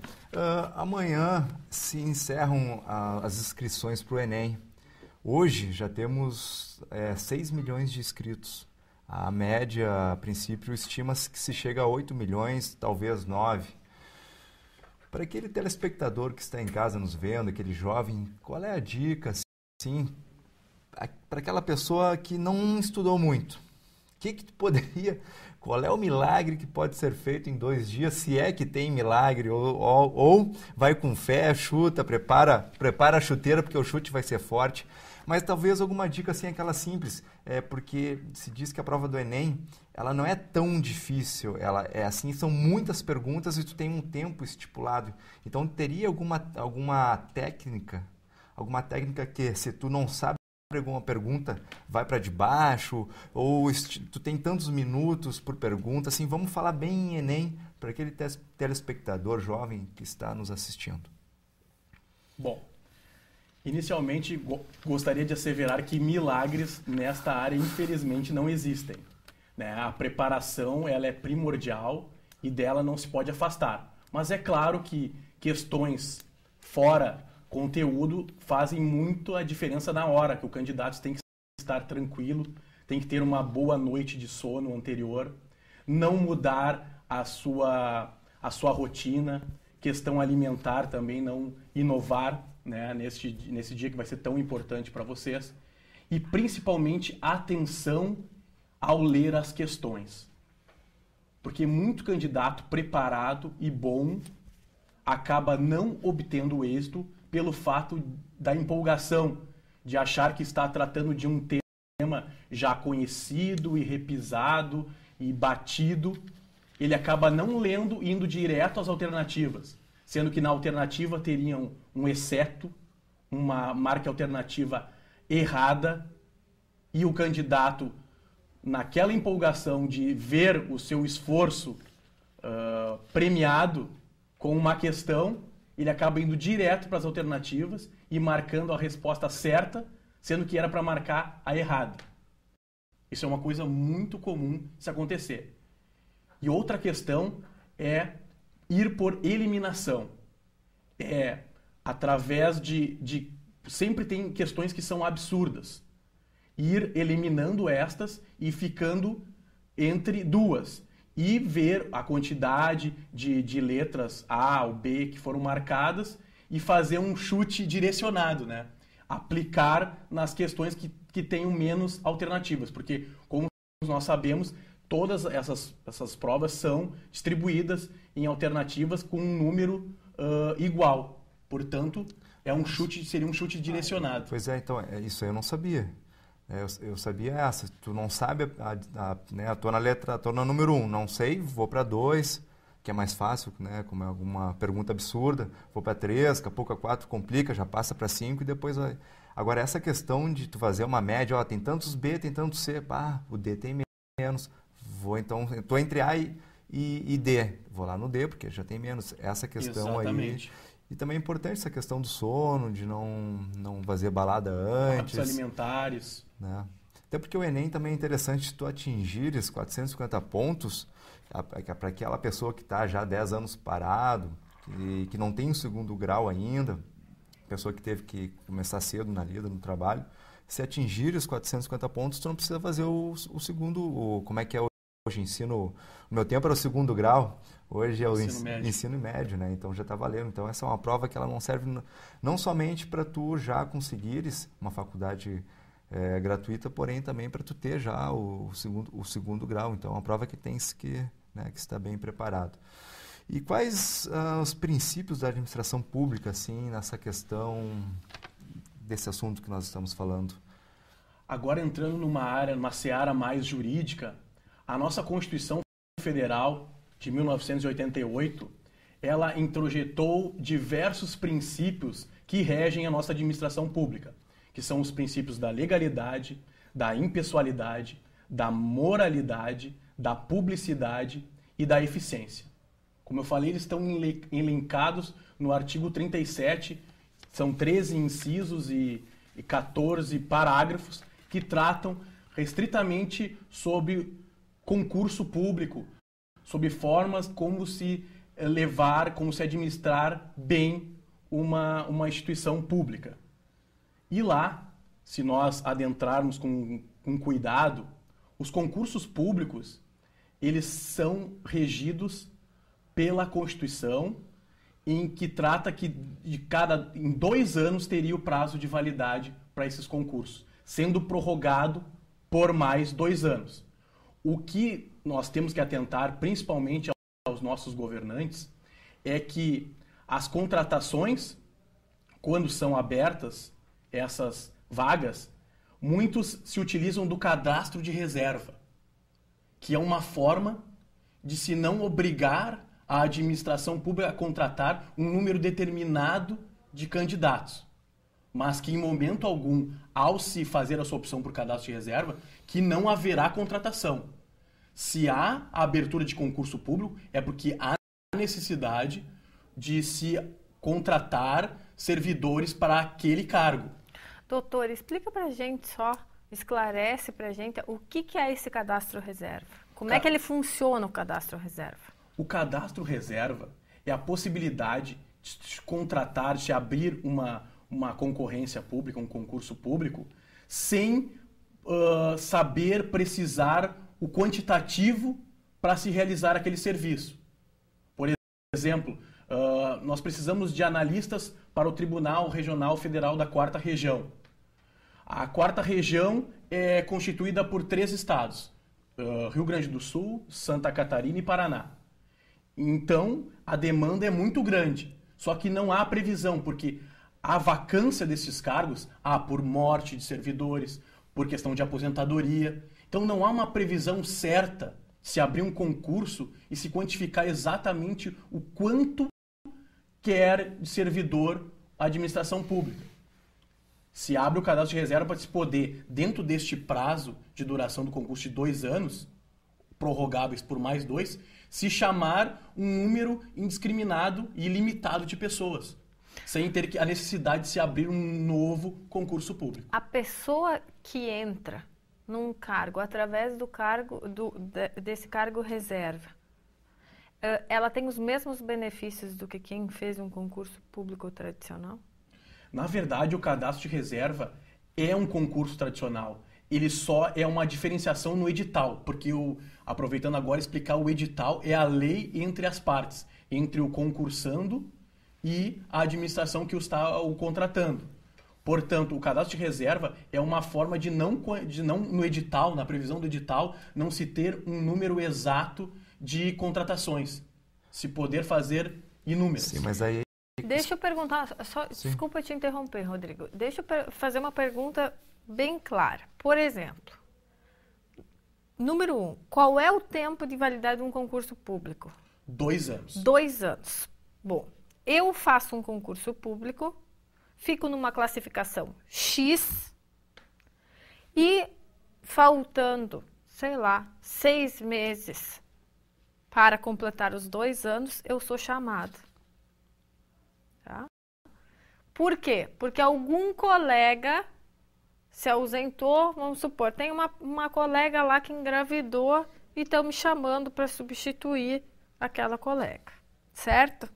amanhã se encerram as inscrições para o Enem. Hoje já temos 6 milhões de inscritos. A média, a princípio, estima-se que se chega a 8 milhões, talvez 9. Para aquele telespectador que está em casa nos vendo, aquele jovem, qual é a dica, assim, para aquela pessoa que não estudou muito? O que tu poderia... Qual é o milagre que pode ser feito em 2 dias, se é que tem milagre, ou vai com fé, chuta, prepara a chuteira, porque o chute vai ser forte. Mas talvez alguma dica assim, aquela simples, porque se diz que a prova do Enem, ela não é tão difícil, ela é assim, são muitas perguntas e tu tem um tempo estipulado. Então teria alguma técnica que se tu não sabe alguma pergunta, vai para debaixo, ou tu tem tantos minutos por pergunta, assim, vamos falar bem em Enem para aquele telespectador jovem que está nos assistindo. Bom, inicialmente gostaria de asseverar que milagres nesta área infelizmente não existem, né? A preparação ela é primordial e dela não se pode afastar, mas é claro que questões fora conteúdo fazem muito a diferença na hora, que o candidato tem que estar tranquilo, tem que ter uma boa noite de sono anterior, não mudar a sua rotina, questão alimentar também, não inovar, né, nesse dia que vai ser tão importante para vocês, e principalmente atenção ao ler as questões. Porque muito candidato preparado e bom acaba não obtendo êxito pelo fato da empolgação, de achar que está tratando de um tema já conhecido e repisado e batido. Ele acaba não lendo e indo direto às alternativas, sendo que na alternativa teriam um exceto, uma marca alternativa errada, e o candidato, naquela empolgação de ver o seu esforço premiado com uma questão, ele acaba indo direto para as alternativas e marcando a resposta certa, sendo que era para marcar a errada. Isso é uma coisa muito comum se acontecer. E outra questão é ir por eliminação. Através de... Sempre tem questões que são absurdas. Ir eliminando estas e ficando entre duas. E ver a quantidade de letras A ou B que foram marcadas e fazer um chute direcionado, né? Aplicar nas questões que tenham menos alternativas, porque, como nós sabemos, todas essas provas são distribuídas em alternativas com um número igual. Portanto, seria um chute direcionado. Pois é, então, isso aí eu não sabia. Eu sabia essa. Tu não sabe, né? Tô na número 1, não sei, vou para 2, que é mais fácil, né? Como é alguma pergunta absurda, vou para 3, daqui a pouco a 4 complica, já passa para 5 e depois vai. Agora, essa questão de tu fazer uma média, tem tantos B, tem tantos C, o D tem menos, eu tô entre A e D, vou lá no D, porque já tem menos. Essa questão. Exatamente. Aí, E também é importante essa questão do sono, de não fazer balada antes. Hábitos alimentares. Né? Até porque o Enem também é interessante se tu atingires 450 pontos, para aquela pessoa que está já 10 anos parado, que não tem o segundo grau ainda, pessoa que teve que começar cedo na lida, no trabalho, se atingir os 450 pontos, tu não precisa fazer o segundo, como é que é hoje, ensino, no meu tempo era o segundo grau, hoje é o ensino médio, né? Então já está valendo. Então essa é uma prova que ela não serve não somente para tu já conseguires uma faculdade gratuita, porém também para tu ter já o segundo grau. Então é uma prova que tens que estar bem preparado. E quais os princípios da administração pública, assim, nessa questão desse assunto que nós estamos falando? Agora entrando numa seara mais jurídica, a nossa Constituição Federal de 1988, ela introjetou diversos princípios que regem a nossa administração pública, que são os princípios da legalidade, da impessoalidade, da moralidade, da publicidade e da eficiência. Como eu falei, eles estão elencados no artigo 37, são 13 incisos e 14 parágrafos que tratam restritamente sobre concurso público, sobre formas como se como se administrar bem uma instituição pública. E lá, se nós adentrarmos com cuidado, os concursos públicos, eles são regidos pela Constituição, em que trata que em 2 anos teria o prazo de validade para esses concursos, sendo prorrogado por mais 2 anos. O que nós temos que atentar, principalmente aos nossos governantes, é que as contratações, quando são abertas essas vagas, muitos se utilizam do cadastro de reserva, que é uma forma de se não obrigar a administração pública a contratar um número determinado de candidatos, mas que em momento algum, ao se fazer a sua opção por cadastro de reserva, que não haverá contratação. Se há a abertura de concurso público, é porque há necessidade de se contratar servidores para aquele cargo. Doutor, explica pra gente só, esclarece pra gente o que é esse cadastro reserva. Como é que ele funciona, o cadastro reserva? O cadastro reserva é a possibilidade de se contratar, de abrir uma concorrência pública, um concurso público, sem saber precisar o quantitativo para se realizar aquele serviço. Por exemplo, nós precisamos de analistas para o Tribunal Regional Federal da 4ª Região. A 4ª Região é constituída por 3 estados, Rio Grande do Sul, Santa Catarina e Paraná. Então, a demanda é muito grande, só que não há previsão, porque a vacância desses cargos por morte de servidores, por questão de aposentadoria. Então, não há uma previsão certa se abrir um concurso e se quantificar exatamente o quanto quer de servidor a administração pública. Se abre o cadastro de reserva para se poder, dentro deste prazo de duração do concurso de 2 anos, prorrogáveis por mais 2, se chamar um número indiscriminado e ilimitado de pessoas, sem ter a necessidade de se abrir um novo concurso público. A pessoa que entra num cargo, através desse cargo reserva, ela tem os mesmos benefícios do que quem fez um concurso público tradicional? Na verdade, o cadastro de reserva é um concurso tradicional. Ele só é uma diferenciação no edital, porque, aproveitando agora, explicar o edital é a lei entre as partes, entre o concursando e a administração que está o contratando. Portanto, o cadastro de reserva é uma forma de não no edital, na previsão do edital, não se ter um número exato de contratações, se poder fazer inúmeras. Sim, mas aí... Deixa eu perguntar, desculpa te interromper, Rodrigo. Deixa eu fazer uma pergunta bem clara. Por exemplo, número 1, qual é o tempo de validade de um concurso público? 2 anos. 2 anos. Bom, eu faço um concurso público, fico numa classificação X e faltando, 6 meses para completar os 2 anos, eu sou chamada. Tá? Por quê? Porque algum colega se ausentou, vamos supor, tem uma colega lá que engravidou e estão me chamando para substituir aquela colega, certo?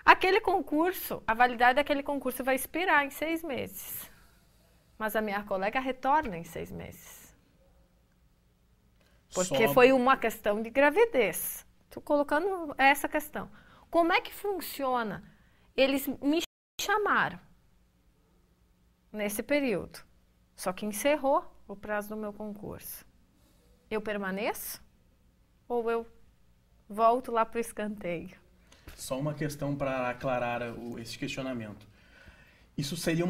Aquele concurso, a validade daquele concurso vai expirar em 6 meses. Mas a minha colega retorna em 6 meses. Porque foi uma questão de gravidez. Estou colocando essa questão. Como é que funciona? Eles me chamaram nesse período. Só que encerrou o prazo do meu concurso. Eu permaneço? Ou eu volto lá para o escanteio? Só uma questão para aclarar esse questionamento. Isso seria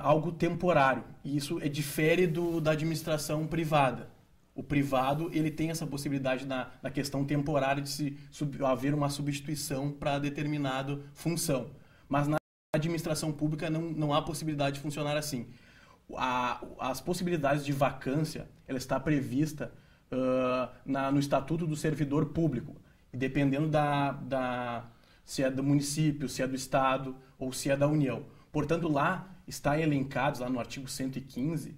algo temporário. E isso difere da administração privada. O privado ele tem essa possibilidade na questão temporária de haver uma substituição para determinada função. Mas na administração pública não há possibilidade de funcionar assim. As possibilidades de vacância ela está prevista no Estatuto do Servidor Público. E dependendo se é do município, se é do Estado ou se é da União. Portanto, lá está elencados, lá no artigo 115,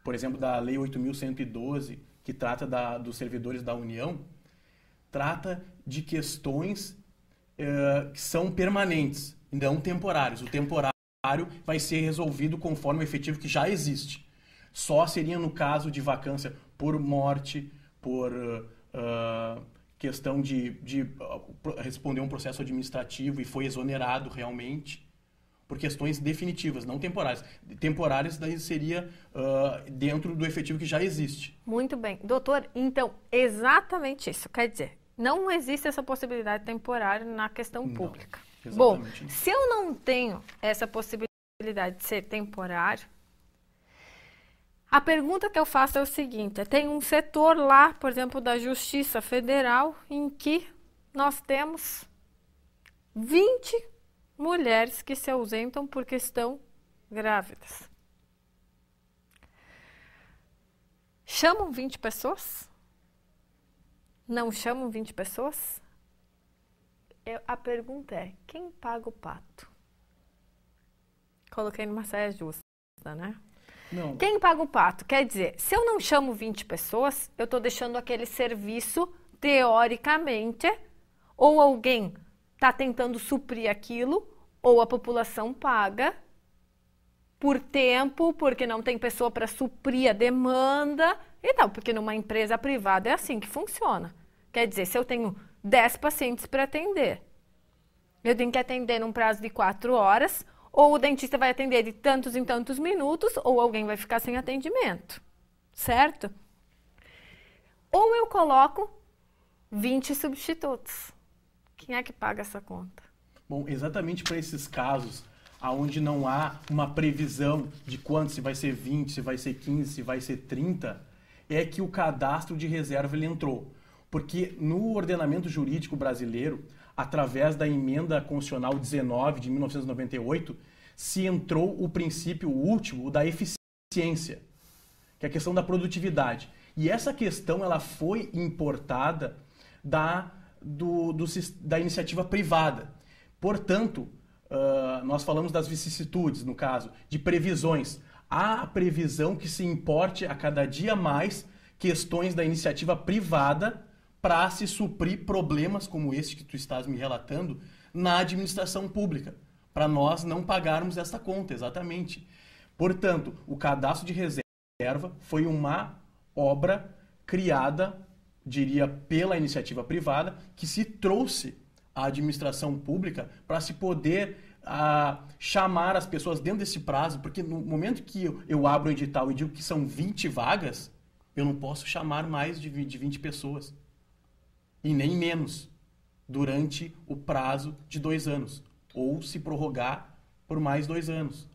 por exemplo, da Lei 8.112, que trata dos servidores da União, trata de questões que são permanentes, não temporários. O temporário vai ser resolvido conforme o efetivo que já existe. Só seria no caso de vacância por morte, por questão de responder um processo administrativo e foi exonerado realmente, por questões definitivas, não temporárias. Temporárias daí seria dentro do efetivo que já existe. Muito bem. Doutor, então, exatamente isso. Quer dizer, não existe essa possibilidade temporária na questão pública. Bom, se eu não tenho essa possibilidade de ser temporário, a pergunta que eu faço é o seguinte: tem um setor lá, por exemplo, da Justiça Federal, em que nós temos 20 mulheres que se ausentam porque estão grávidas. Chamam 20 pessoas? Não chamam 20 pessoas? A pergunta é: quem paga o pato? Coloquei numa saia justa, né? Não. Quem paga o pato? Quer dizer, se eu não chamo 20 pessoas, eu estou deixando aquele serviço, teoricamente, ou alguém está tentando suprir aquilo, ou a população paga por tempo, porque não tem pessoa para suprir a demanda e tal, porque numa empresa privada é assim que funciona. Quer dizer, se eu tenho 10 pacientes para atender, eu tenho que atender num prazo de 4 horas, ou o dentista vai atender de tantos em tantos minutos, ou alguém vai ficar sem atendimento, certo? Ou eu coloco 20 substitutos. Quem é que paga essa conta? Bom, exatamente para esses casos, onde não há uma previsão de quanto, se vai ser 20, se vai ser 15, se vai ser 30, é que o cadastro de reserva ele entrou. Porque no ordenamento jurídico brasileiro, através da emenda constitucional 19 de 1998, se entrou o princípio último da eficiência, que é a questão da produtividade. E essa questão ela foi importada da iniciativa privada. Portanto, nós falamos das vicissitudes, no caso, de previsões. Há a previsão que se importe a cada dia mais questões da iniciativa privada para se suprir problemas como este que tu estás me relatando na administração pública, para nós não pagarmos essa conta, exatamente. Portanto, o cadastro de reserva foi uma obra criada, diria, pela iniciativa privada, que se trouxe à administração pública para se poder chamar as pessoas dentro desse prazo, porque no momento que eu abro o edital e digo que são 20 vagas, eu não posso chamar mais de 20 pessoas. E nem menos, durante o prazo de 2 anos. Ou se prorrogar por mais 2 anos.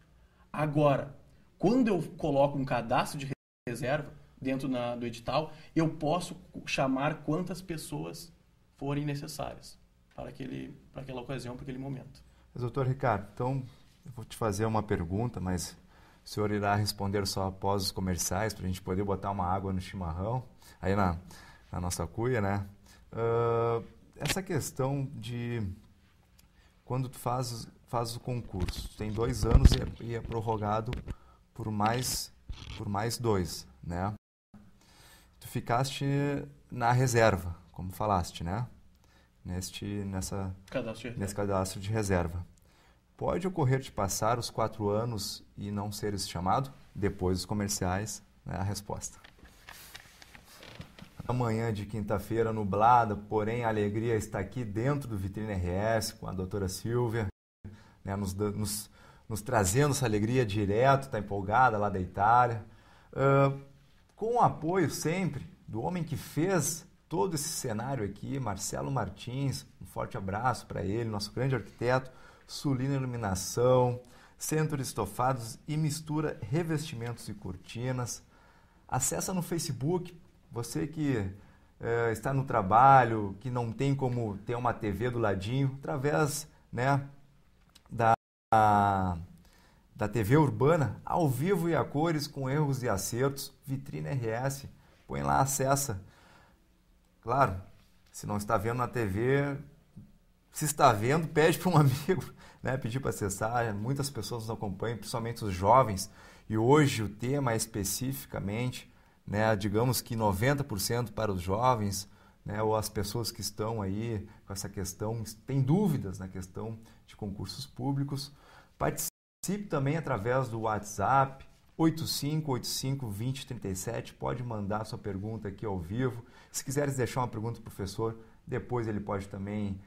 Agora, quando eu coloco um cadastro de reserva dentro do edital, eu posso chamar quantas pessoas forem necessárias para aquela ocasião, para aquele momento. Mas, doutor Ricardo, então eu vou te fazer uma pergunta, mas o senhor irá responder só após os comerciais, para a gente poder botar uma água no chimarrão, aí na nossa cuia, né? Essa questão de quando tu faz faz o concurso. Tem 2 anos e é prorrogado por mais 2, né? Tu ficaste na reserva, como falaste, né? Nesse cadastro de reserva. Pode ocorrer de passar os 4 anos e não seres chamado? Depois dos comerciais, né, a resposta. Amanhã de quinta-feira nublada, porém a alegria está aqui dentro do Vitrine RS com a doutora Silvia, né, nos trazendo essa alegria direto, está empolgada lá da Itália. Com o apoio sempre do homem que fez todo esse cenário aqui, Marcelo Martins, um forte abraço para ele, nosso grande arquiteto, Sulina Iluminação, Centro de Estofados e Mistura Revestimentos e Cortinas. Acessa no Facebook, você que está no trabalho, que não tem como ter uma TV do ladinho, através, né, da TV Urbana, ao vivo e a cores, com erros e acertos, Vitrine RS, põe lá, acessa. Claro, se não está vendo na TV, se está vendo, pede para um amigo, né, pedir para acessar. Muitas pessoas nos acompanham, principalmente os jovens, e hoje o tema é especificamente, né, digamos que 90% para os jovens, né, ou as pessoas que estão aí com essa questão, têm dúvidas na questão de concursos públicos. Participe também através do WhatsApp 8585-2037, pode mandar sua pergunta aqui ao vivo. Se quiseres deixar uma pergunta para o professor, depois ele pode também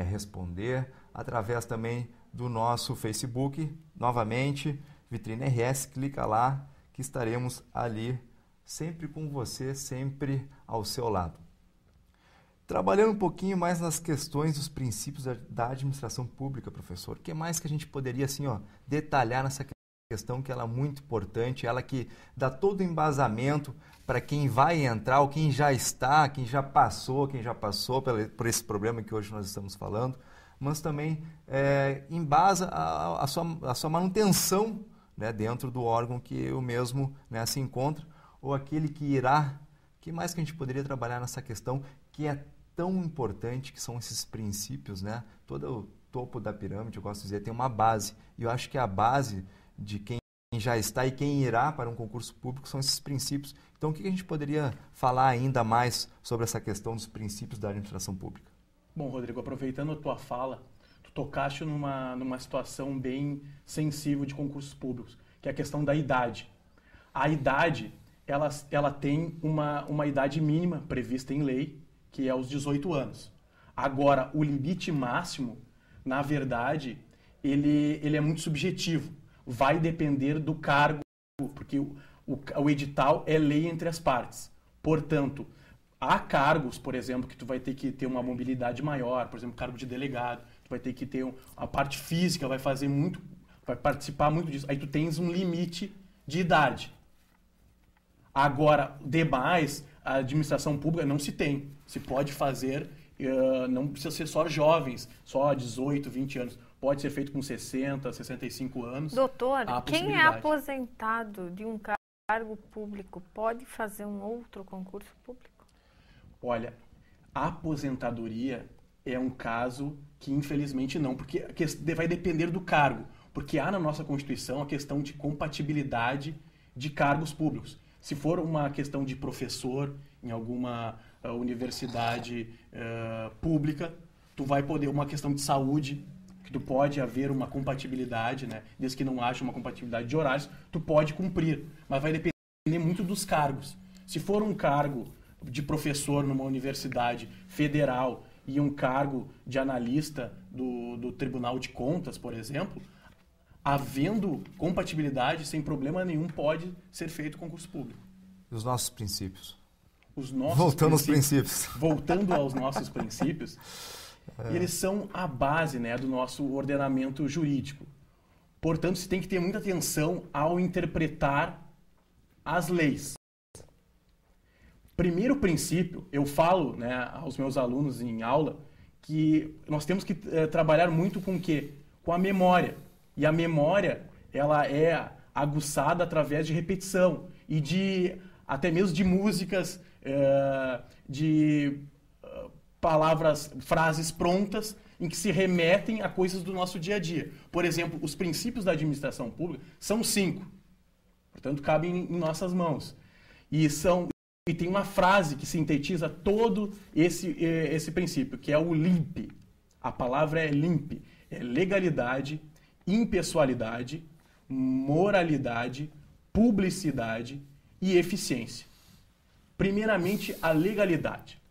responder, através também do nosso Facebook, novamente, Vitrine RS, clica lá que estaremos ali sempre com você, sempre ao seu lado. Trabalhando um pouquinho mais nas questões dos princípios da administração pública, professor, o que mais que a gente poderia assim, detalhar nessa questão que ela é muito importante, ela que dá todo o embasamento para quem vai entrar, ou quem já está, quem já passou por esse problema que hoje nós estamos falando, mas também embasa a sua manutenção, né, dentro do órgão que o mesmo, né, se encontra, ou aquele que irá. O que mais que a gente poderia trabalhar nessa questão que é tão importante, que são esses princípios, né? Todo o topo da pirâmide, eu gosto de dizer, tem uma base. E eu acho que a base de quem já está e quem irá para um concurso público são esses princípios. Então, o que a gente poderia falar ainda mais sobre essa questão dos princípios da administração pública? Bom, Rodrigo, aproveitando a tua fala, tu tocaste numa situação bem sensível de concursos públicos, que é a questão da idade. A idade, ela tem uma idade mínima prevista em lei, que é os 18 anos. Agora, o limite máximo, na verdade, ele é muito subjetivo. Vai depender do cargo, porque o edital é lei entre as partes. Portanto, há cargos, por exemplo, que tu vai ter que ter uma mobilidade maior, por exemplo, cargo de delegado, tu vai ter que ter a parte física, vai participar muito disso. Aí tu tens um limite de idade. Agora, demais, a administração pública não se tem. Se pode fazer, não precisa ser só jovens, só 18, 20 anos. Pode ser feito com 60, 65 anos. Doutor, quem é aposentado de um cargo público pode fazer um outro concurso público? Olha, a aposentadoria é um caso que infelizmente não, porque vai depender do cargo. Porque há na nossa Constituição a questão de compatibilidade de cargos públicos. Se for uma questão de professor em alguma universidade pública, tu vai poder, uma questão de saúde, que tu pode haver uma compatibilidade, né? Desde que não haja uma compatibilidade de horários, tu pode cumprir, mas vai depender muito dos cargos. Se for um cargo de professor numa universidade federal e um cargo de analista do Tribunal de Contas, por exemplo, havendo compatibilidade, sem problema nenhum, pode ser feito concurso público. E os nossos princípios? Voltando aos nossos princípios, eles são a base, né, do nosso ordenamento jurídico. Portanto, se tem que ter muita atenção ao interpretar as leis. Primeiro princípio, eu falo, né, aos meus alunos em aula, que nós temos que trabalhar muito com o quê? Com a memória. E a memória, ela é aguçada através de repetição e até mesmo de músicas, de palavras, frases prontas em que se remetem a coisas do nosso dia a dia. Por exemplo, os princípios da administração pública são 5, portanto, cabem em nossas mãos. E tem uma frase que sintetiza todo esse princípio, que é o LIMP. A palavra é LIMP, é legalidade, impessoalidade, moralidade, publicidade e eficiência. Primeiramente, a legalidade.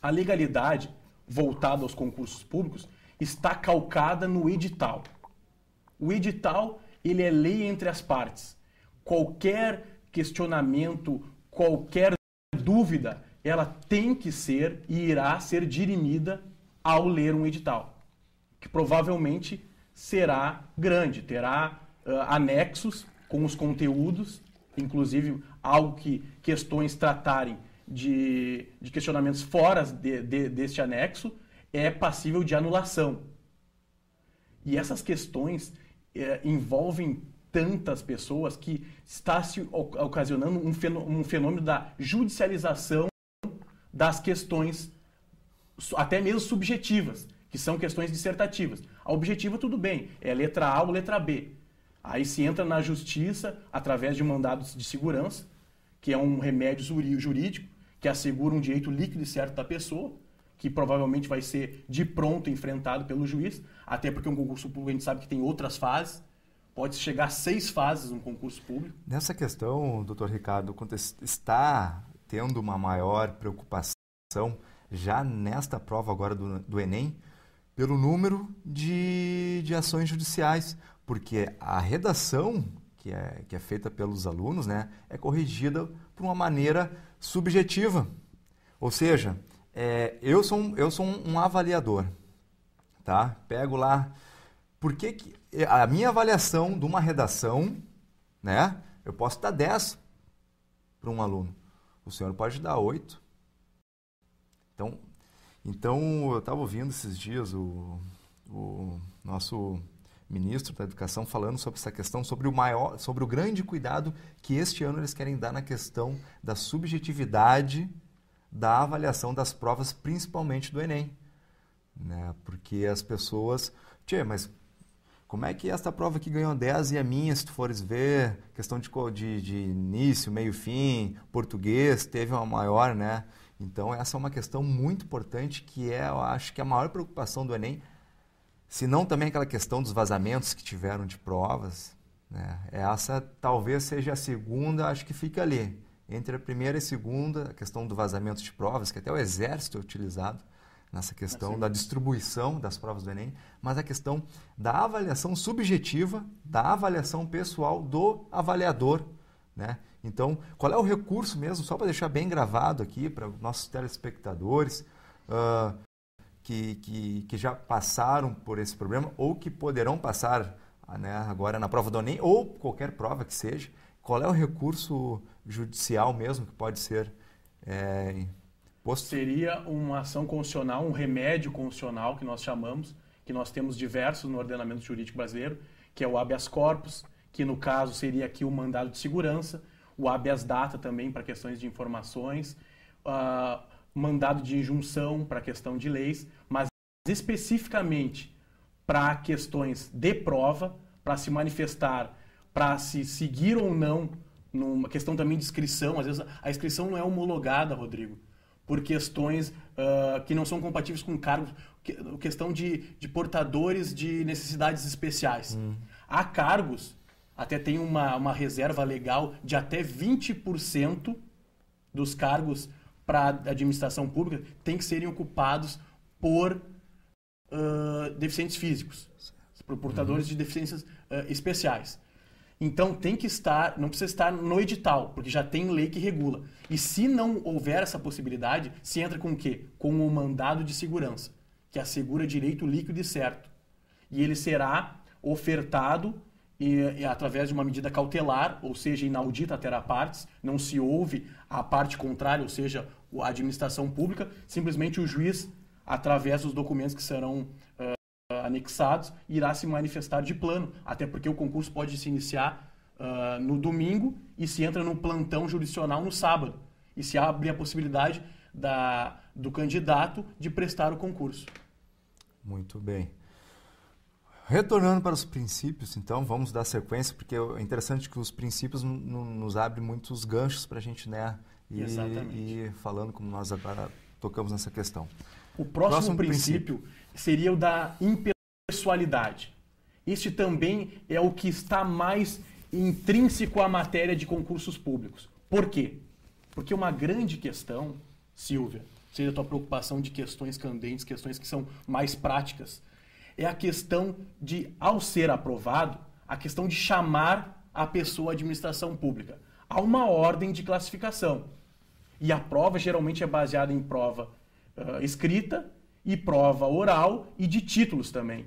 A legalidade, voltada aos concursos públicos, está calcada no edital. O edital, ele é lei entre as partes. Qualquer questionamento, qualquer dúvida, ela tem que ser e irá ser dirimida ao ler um edital, que provavelmente será grande, terá anexos com os conteúdos, inclusive algo que questões tratarem de questionamentos fora deste anexo é passível de anulação. E essas questões envolvem tantas pessoas que está se ocasionando um fenômeno da judicialização das questões, até mesmo subjetivas, que são questões dissertativas. A objetiva, tudo bem, é letra A ou letra B. Aí se entra na justiça através de mandados de segurança, que é um remédio jurídico que assegura um direito líquido e certo da pessoa, que provavelmente vai ser de pronto enfrentado pelo juiz, até porque um concurso público a gente sabe que tem outras fases, pode chegar a 6 fases um concurso público. Nessa questão, doutor Ricardo, está tendo uma maior preocupação já nesta prova agora do Enem, pelo número de ações judiciais, porque a redação que é feita pelos alunos, né, é corrigida por uma maneira subjetiva. Ou seja, eu sou um avaliador, tá? Pego lá, por que a minha avaliação de uma redação, né, eu posso dar 10 para um aluno, o senhor pode dar 8. Então eu estava ouvindo esses dias o nosso ministro da Educação falando sobre essa questão, sobre o grande cuidado que este ano eles querem dar na questão da subjetividade da avaliação das provas, principalmente do Enem. Né? Porque as pessoas... mas como é que esta prova aqui ganhou 10 e a minha, se tu fores ver, questão de início, meio, fim, português, teve uma maior, né? Então, essa é uma questão muito importante que eu acho que a maior preocupação do Enem, se não também aquela questão dos vazamentos que tiveram de provas, né? Essa talvez seja a segunda, acho que fica ali. Entre a primeira e a segunda, a questão do vazamento de provas, que até o Exército é utilizado nessa questão da distribuição das provas do Enem, mas a questão da avaliação subjetiva, da avaliação pessoal do avaliador, né? Então, qual é o recurso mesmo, só para deixar bem gravado aqui para os nossos telespectadores que já passaram por esse problema ou que poderão passar, né, agora na prova do Enem ou qualquer prova que seja, qual é o recurso judicial mesmo que pode ser posto? Seria uma ação constitucional, um remédio constitucional que nós chamamos, que nós temos diversos no ordenamento jurídico brasileiro, que é o habeas corpus, que no caso seria aqui o mandado de segurança, o habeas data também para questões de informações, mandado de injunção para questão de leis, mas especificamente para questões de prova, para se manifestar, para se seguir ou não, numa questão também de inscrição. Às vezes a inscrição não é homologada, Rodrigo, por questões que não são compatíveis com cargos, questão de portadores de necessidades especiais. Há cargos, até tem uma reserva legal de até 20% dos cargos para a administração pública tem que serem ocupados por deficientes físicos, por portadores de deficiências especiais. Então tem que estar, não precisa estar no edital, porque já tem lei que regula. E se não houver essa possibilidade, se entra com o quê? Com o mandado de segurança, que assegura direito líquido e certo. E ele será ofertado através de uma medida cautelar, ou seja, inaudita ter a partes, não se ouve a parte contrária, ou seja, a administração pública, simplesmente o juiz, através dos documentos que serão anexados, irá se manifestar de plano, até porque o concurso pode se iniciar no domingo e se entra no plantão jurisdicional no sábado, e se abre a possibilidade do candidato de prestar o concurso. Muito bem. Retornando para os princípios, então, vamos dar sequência, porque é interessante que os princípios nos abrem muitos ganchos para a gente, né, ir falando como nós agora tocamos nessa questão. O próximo princípio seria o da impessoalidade. Este também é o que está mais intrínseco à matéria de concursos públicos. Por quê? Porque uma grande questão, Silvia, seja a tua preocupação de questões candentes, questões que são mais práticas, é a questão de, ao ser aprovado, a questão de chamar a pessoa à administração pública. Há uma ordem de classificação. E a prova geralmente é baseada em prova escrita e prova oral e de títulos também.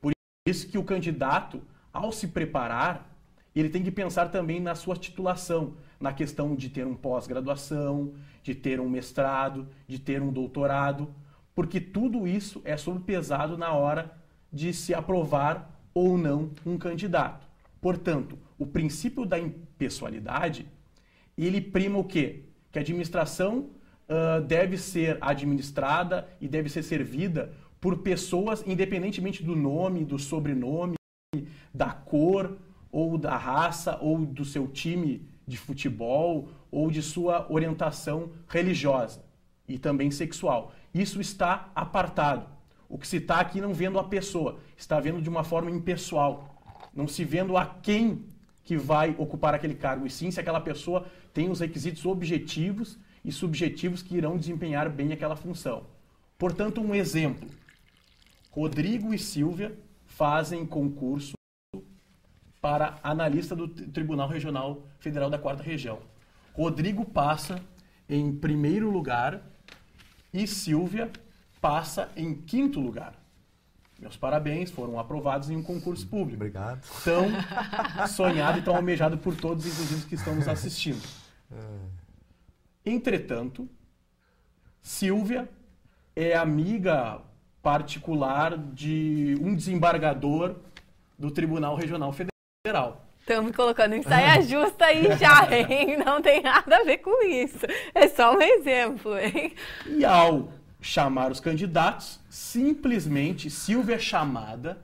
Por isso que o candidato, ao se preparar, ele tem que pensar também na sua titulação, na questão de ter um pós-graduação, de ter um mestrado, de ter um doutorado, porque tudo isso é sobrepesado na hora de se aprovar ou não um candidato. Portanto, o princípio da impessoalidade, ele prima o quê? Que a administração deve ser administrada e deve ser servida por pessoas, independentemente do nome, do sobrenome, da cor, ou da raça, ou do seu time de futebol, ou de sua orientação religiosa e também sexual. Isso está apartado. O que se está aqui não vendo a pessoa, está vendo de uma forma impessoal. Não se vendo a quem que vai ocupar aquele cargo, e sim se aquela pessoa tem os requisitos objetivos e subjetivos que irão desempenhar bem aquela função. Portanto, um exemplo. Rodrigo e Silvia fazem concurso para analista do Tribunal Regional Federal da 4ª Região. Rodrigo passa em primeiro lugar e Silvia passa em 5º lugar. Meus parabéns, foram aprovados em um concurso público. Obrigado. Tão sonhado e tão almejado por todos, inclusive, que estão nos assistindo. Entretanto, Silvia é amiga particular de um desembargador do Tribunal Regional Federal. Estamos colocando em saia justa aí já, hein? Não tem nada a ver com isso. É só um exemplo, hein? E ao chamar os candidatos, simplesmente Silvia é chamada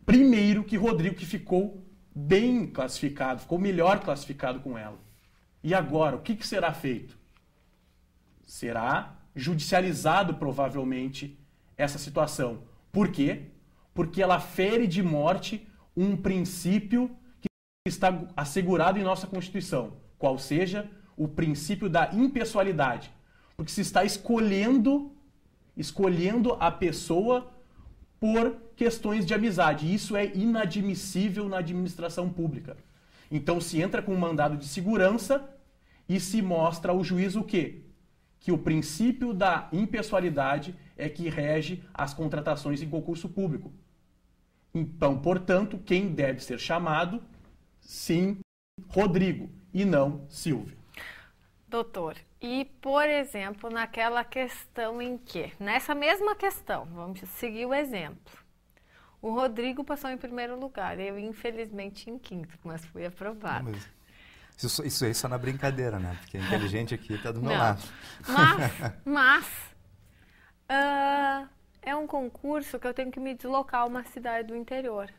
primeiro que Rodrigo, que ficou bem classificado, ficou melhor classificado com ela. E agora, o que será feito? Será judicializado, provavelmente, essa situação. Por quê? Porque ela fere de morte um princípio que está assegurado em nossa Constituição, qual seja o princípio da impessoalidade. Porque se está escolhendo a pessoa por questões de amizade. E isso é inadmissível na administração pública. Então se entra com um mandado de segurança e se mostra ao juiz o quê? Que o princípio da impessoalidade é que rege as contratações em concurso público. Então, portanto, quem deve ser chamado, sim, Rodrigo, e não Silvia. Doutor, e, por exemplo, naquela questão em que, nessa mesma questão, vamos seguir o exemplo, o Rodrigo passou em primeiro lugar, eu, infelizmente, em 5º, mas fui aprovado. Isso aí só na brincadeira, né? Porque a inteligente aqui está do meu lado. Mas é um concurso que eu tenho que me deslocar a uma cidade do interior.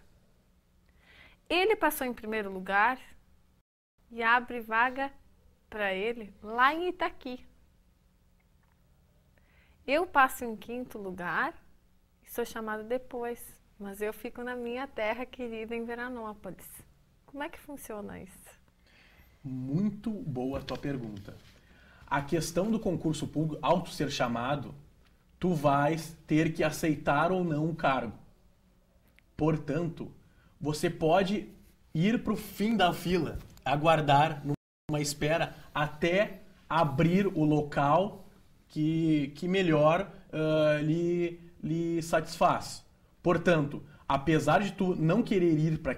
Ele passou em primeiro lugar e abre vaga para ele lá em Itaqui. Eu passo em 5º lugar e sou chamada depois, mas eu fico na minha terra querida em Veranópolis. Como é que funciona isso? Muito boa a tua pergunta. A questão do concurso público, ao tu ser chamado, tu vais ter que aceitar ou não o cargo. Portanto, você pode ir para o fim da fila, aguardar numa espera até abrir o local que melhor lhe satisfaz. Portanto, apesar de tu não querer ir para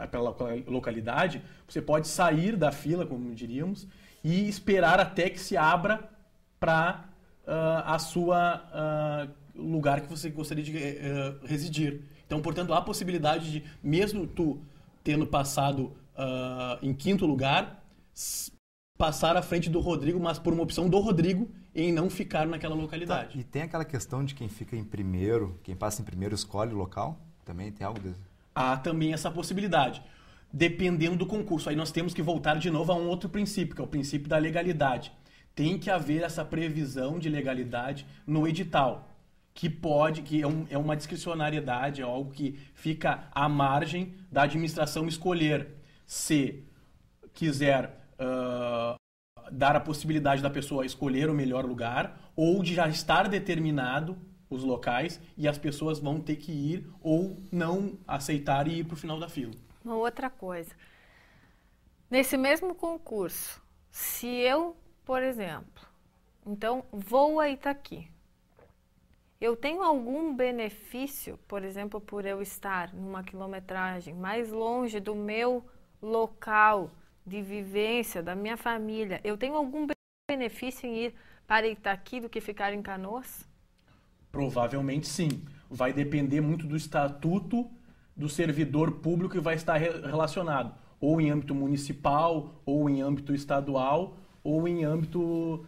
aquela localidade, você pode sair da fila, como diríamos, e esperar até que se abra para a sua lugar que você gostaria de residir. Então, portanto, há a possibilidade de, mesmo tu tendo passado em 5º lugar, passar à frente do Rodrigo, mas por uma opção do Rodrigo em não ficar naquela localidade. Tá. E tem aquela questão de quem fica em primeiro, quem passa em primeiro escolhe o local? Também tem algo desse? Há também essa possibilidade, dependendo do concurso. Aí nós temos que voltar de novo a um outro princípio, que é o princípio da legalidade. Tem que haver essa previsão de legalidade no edital, que é uma discricionariedade, é algo que fica à margem da administração escolher. Se quiser dar a possibilidade da pessoa escolher o melhor lugar, ou de já estar determinado os locais e as pessoas vão ter que ir ou não aceitar e ir para o final da fila. Uma outra coisa, nesse mesmo concurso, se eu, por exemplo, então vou a Itaqui, eu tenho algum benefício, por exemplo, por eu estar numa quilometragem mais longe do meu local de vivência, da minha família, eu tenho algum benefício em ir para Itaqui do que ficar em Canoas? Provavelmente sim. Vai depender muito do estatuto do servidor público que vai estar relacionado, ou em âmbito municipal, ou em âmbito estadual, ou em âmbito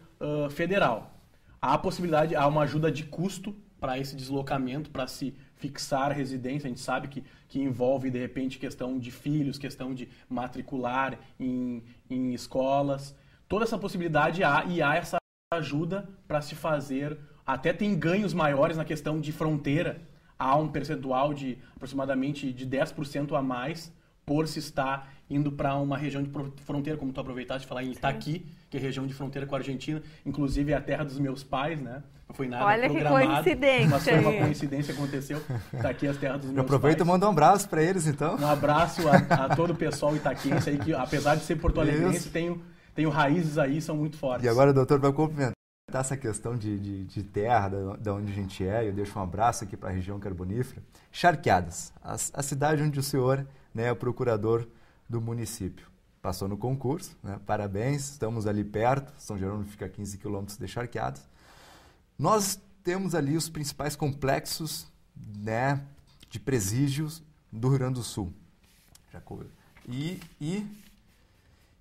federal. Há possibilidade, há uma ajuda de custo para esse deslocamento, para se fixar residência. A gente sabe que envolve, de repente, questão de filhos, questão de matricular em escolas. Toda essa possibilidade há essa ajuda para se fazer. Até tem ganhos maiores na questão de fronteira. Há um percentual de aproximadamente de 10% a mais por se estar indo para uma região de fronteira, como tu aproveitaste de falar em Itaqui, que é região de fronteira com a Argentina. Inclusive é a terra dos meus pais, né? Não foi nada programado. Olha que coincidência. Mas foi uma coincidência que aconteceu. Itaqui é a terra dos meus pais. Aproveita e manda um abraço para eles, então. Um abraço a todo o pessoal itaquiense aí, que apesar de ser porto-alegrense, tenho raízes aí, são muito fortes. E agora, doutor, vai complementar essa questão de terra, da onde a gente é. Eu deixo um abraço aqui para a região carbonífera. Charqueadas, a cidade onde o senhor, né, é o procurador do município. Passou no concurso, né? Parabéns, estamos ali perto. São Jerônimo fica a 15 quilômetros de Charqueadas. Nós temos ali os principais complexos, né, de presídios do Rio Grande do Sul. E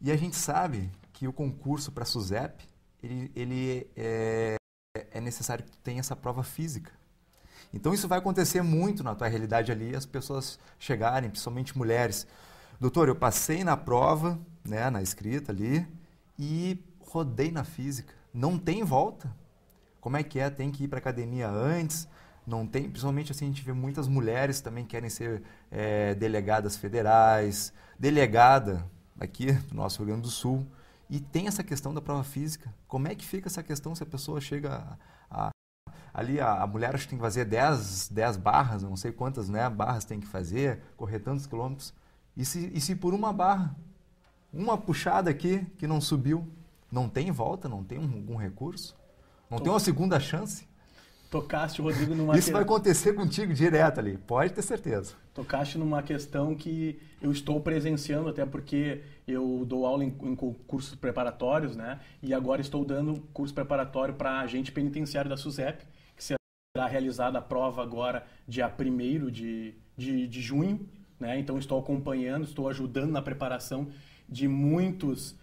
a gente sabe que o concurso para a SUSEP, ele é necessário que tu tenha essa prova física. Então isso vai acontecer muito na tua realidade ali, as pessoas chegarem, principalmente mulheres. Doutor, eu passei na prova, né, na escrita ali, e rodei na física. Não tem volta. Como é que é? Tem que ir para a academia antes? Não tem, principalmente assim, a gente vê muitas mulheres também que querem ser delegadas federais, delegada aqui do nosso Rio Grande do Sul. E tem essa questão da prova física. Como é que fica essa questão se a pessoa chega ali, a mulher acho que tem que fazer 10 barras, não sei quantas, né, barras tem que fazer, correr tantos quilômetros. E se por uma barra, uma puxada aqui que não subiu, não tem volta, não tem algum recurso? Não tem uma segunda chance? Tocaste, Rodrigo, numa... Isso vai acontecer contigo direto ali, pode ter certeza. Tocaste numa questão que eu estou presenciando, até porque eu dou aula em cursos preparatórios, né? E agora estou dando curso preparatório para agente penitenciário da SUSEP, que será realizada a prova agora dia 1º de junho, né? Então estou acompanhando, estou ajudando na preparação de muitos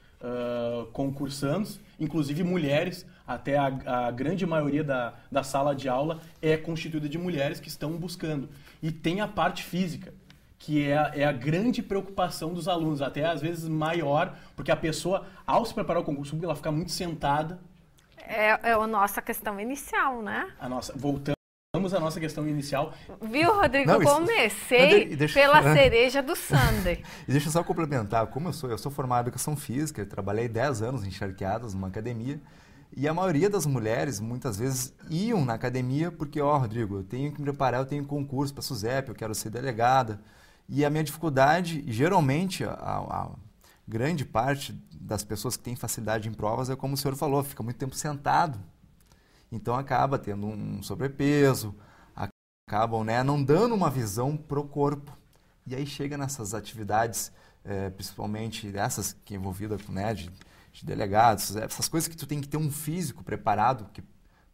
concursandos, inclusive mulheres. Até a grande maioria da sala de aula é constituída de mulheres que estão buscando. E tem a parte física, que é a grande preocupação dos alunos, até às vezes maior, porque a pessoa, ao se preparar o concurso público, ela fica muito sentada. É a nossa questão inicial, né? Voltamos à nossa questão inicial. Viu, Rodrigo? Eu comecei pela cereja do sundae. E deixa eu só complementar. Como eu sou formado em educação física, eu trabalhei 10 anos em Charqueadas, numa academia, e a maioria das mulheres, muitas vezes, iam na academia porque, Rodrigo, eu tenho que me preparar, eu tenho concurso para a SUSEP, eu quero ser delegada. E a minha dificuldade, geralmente, a grande parte das pessoas que têm facilidade em provas é como o senhor falou, fica muito tempo sentado. Então acaba tendo um sobrepeso, acabam, né, não dando uma visão para o corpo. E aí chega nessas atividades, principalmente essas que envolvidas, né, de delegados, essas coisas que tu tem que ter um físico preparado, que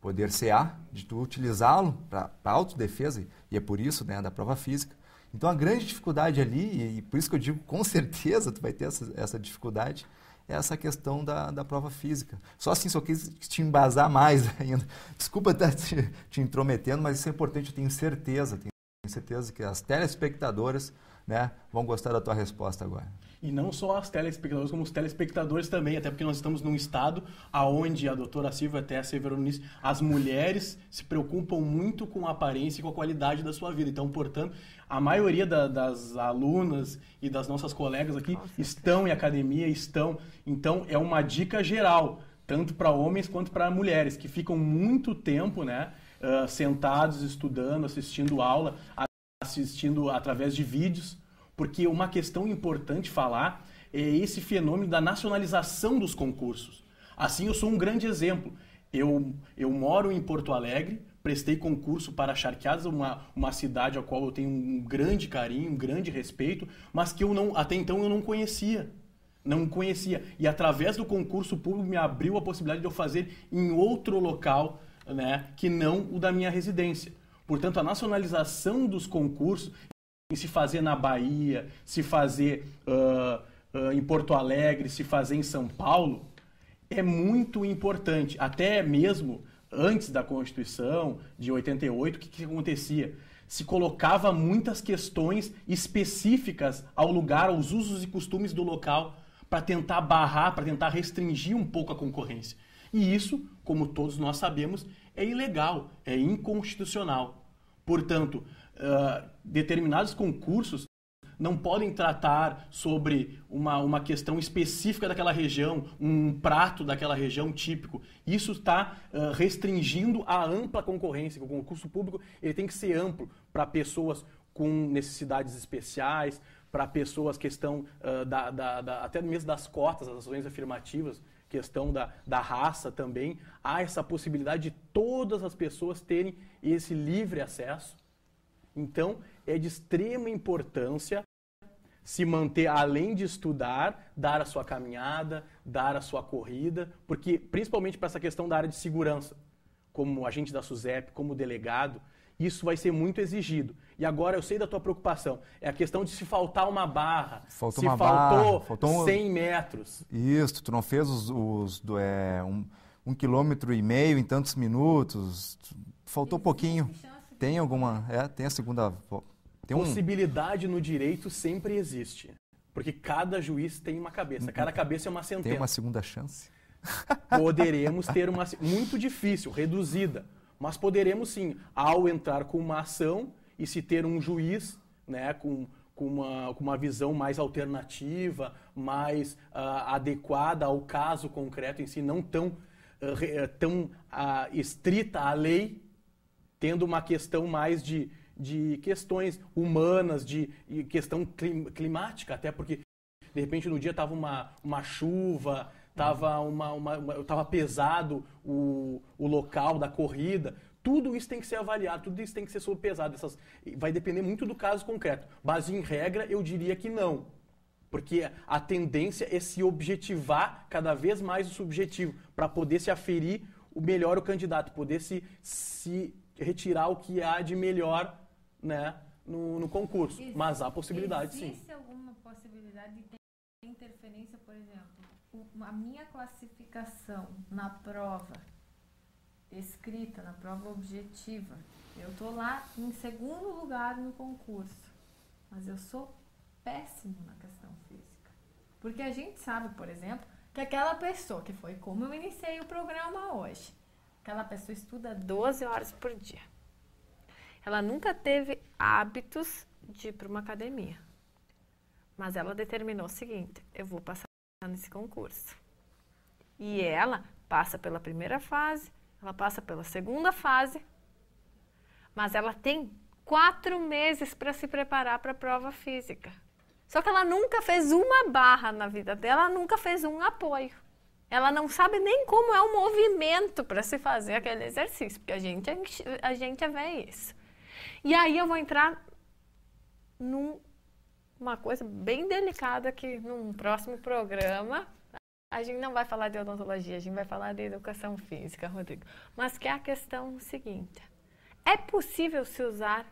poder CA, de tu utilizá-lo para autodefesa, e é por isso, né, da prova física. Então a grande dificuldade ali, e por isso que eu digo com certeza tu vai ter essa dificuldade, é essa questão da prova física. Só assim, só quis te embasar mais ainda. Desculpa estar te intrometendo, mas isso é importante, eu tenho certeza que as telespectadoras, né, vão gostar da tua resposta agora. E não só as telespectadoras, como os telespectadores também, até porque nós estamos num estado onde a doutora Silvia até asseverou nisso, as mulheres se preocupam muito com a aparência e com a qualidade da sua vida. Então, portanto, a maioria das alunas e das nossas colegas aqui estão em academia, Então, é uma dica geral, tanto para homens quanto para mulheres, que ficam muito tempo, né, sentados, estudando, assistindo aula, assistindo através de vídeos. Porque uma questão importante falar é esse fenômeno da nacionalização dos concursos. Assim, eu sou um grande exemplo. Eu moro em Porto Alegre, prestei concurso para Charqueadas, uma cidade a qual eu tenho um grande carinho, um grande respeito, mas que até então eu não conhecia. Não conhecia. E através do concurso público me abriu a possibilidade de eu fazer em outro local, né, que não o da minha residência. Portanto, a nacionalização dos concursos, se fazer na Bahia, se fazer em Porto Alegre, se fazer em São Paulo, é muito importante. Até mesmo antes da Constituição de 88, o que acontecia? Se colocava muitas questões específicas ao lugar, aos usos e costumes do local, para tentar barrar, para tentar restringir um pouco a concorrência. E isso, como todos nós sabemos, é ilegal, é inconstitucional. Portanto, determinados concursos não podem tratar sobre uma questão específica daquela região, um prato daquela região típico. Isso está restringindo a ampla concorrência. O concurso público ele tem que ser amplo para pessoas com necessidades especiais, para pessoas questão até mesmo das cotas, das ações afirmativas, questão da raça também. Há essa possibilidade de todas as pessoas terem esse livre acesso. Então, é de extrema importância se manter, além de estudar, dar a sua caminhada, dar a sua corrida, porque, principalmente para essa questão da área de segurança, como agente da SUSEP, como delegado, isso vai ser muito exigido. E agora eu sei da tua preocupação, é a questão de se faltar uma barra, faltou 100 metros. Isso, tu não fez os 1,5 km em tantos minutos, faltou pouquinho. Tem alguma... tem a segunda... Possibilidade no direito sempre existe. Porque cada juiz tem uma cabeça. Cada cabeça é uma sentença. Tem uma segunda chance? Poderemos ter uma... Muito difícil, reduzida. Mas poderemos sim, ao entrar com uma ação e se ter um juiz, né, com uma visão mais alternativa, mais adequada ao caso concreto em si, não tão estrita à lei, tendo uma questão mais de questões humanas, de questão climática, até porque, de repente, no dia estava uma chuva, estava pesado o local da corrida. Tudo isso tem que ser avaliado, tudo isso tem que ser sopesado. Vai depender muito do caso concreto. Mas, em regra, eu diria que não. Porque a tendência é se objetivar cada vez mais o subjetivo, para poder se aferir o melhor o candidato, poder se retirar o que há de melhor, né, no concurso. Mas há possibilidade, sim. Existe alguma possibilidade de ter interferência, por exemplo, a minha classificação na prova escrita, na prova objetiva, eu estou lá em segundo lugar no concurso, mas eu sou péssimo na questão física. Porque a gente sabe, por exemplo, que aquela pessoa, que foi como eu iniciei o programa hoje, aquela pessoa estuda 12 horas por dia. Ela nunca teve hábitos de ir para uma academia. Mas ela determinou o seguinte: eu vou passar nesse concurso. E ela passa pela primeira fase, ela passa pela segunda fase, mas ela tem 4 meses para se preparar para a prova física. Só que ela nunca fez uma barra na vida dela, nunca fez um apoio. Ela não sabe nem como é o movimento para se fazer aquele exercício, porque a gente vê isso. E aí eu vou entrar numa coisa bem delicada que num próximo programa a gente não vai falar de odontologia, a gente vai falar de educação física, Rodrigo. Mas que é a questão seguinte: é possível se usar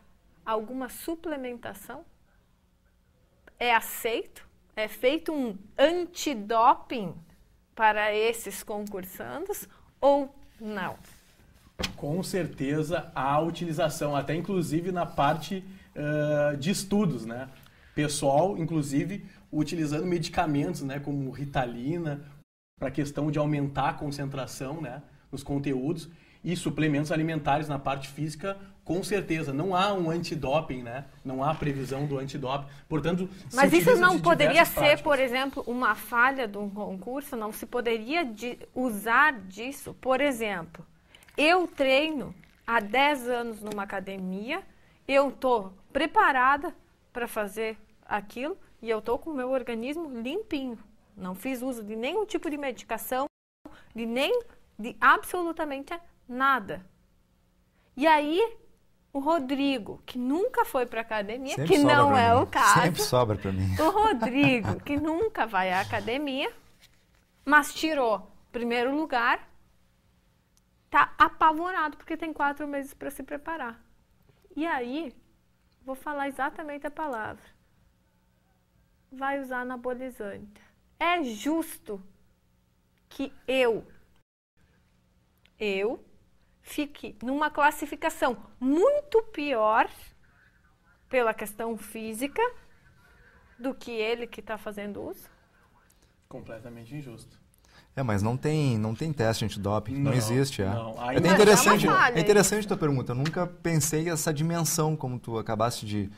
alguma suplementação? É aceito? É feito um antidoping para esses concursandos ou não? Com certeza há utilização, até inclusive na parte de estudos, né? Pessoal, inclusive, utilizando medicamentos, né, como Ritalina, para a questão de aumentar a concentração, né, nos conteúdos, e suplementos alimentares na parte física, com certeza. Não há um antidoping, né? Não há previsão do antidoping. Portanto, mas isso não poderia ser, por exemplo, uma falha de um concurso? Não se poderia usar disso? Por exemplo, eu treino há 10 anos numa academia, eu estou preparada para fazer aquilo e eu estou com o meu organismo limpinho. Não fiz uso de nenhum tipo de medicação, de absolutamente nada. E aí, o Rodrigo, que nunca foi para a academia, Sempre que não é mim. o caso. Sempre sobra para mim. O Rodrigo, que nunca vai à academia, mas tirou primeiro lugar, tá apavorado porque tem 4 meses para se preparar. E aí, vou falar exatamente a palavra. Vai usar anabolizante. É justo que eu fique numa classificação muito pior pela questão física do que ele que está fazendo uso? Completamente injusto. Mas não tem teste antidoping, não existe. Não. É interessante a tua pergunta. Eu nunca pensei essa dimensão, como tu acabaste de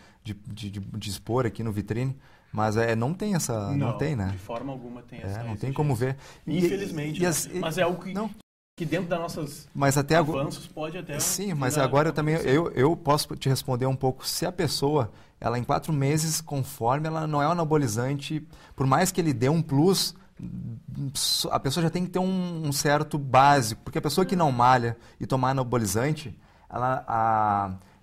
expor aqui no Vitrine, mas não tem essa, não tem, né? De forma alguma tem essa. Não tem como ver. Infelizmente, mas é algo que dentro das nossas avanços pode até... Sim, mas agora eu posso te responder um pouco. Se a pessoa, ela em 4 meses, conforme ela não é um anabolizante, por mais que ele dê um plus, a pessoa já tem que ter um certo básico, porque a pessoa que não malha e tomar anabolizante,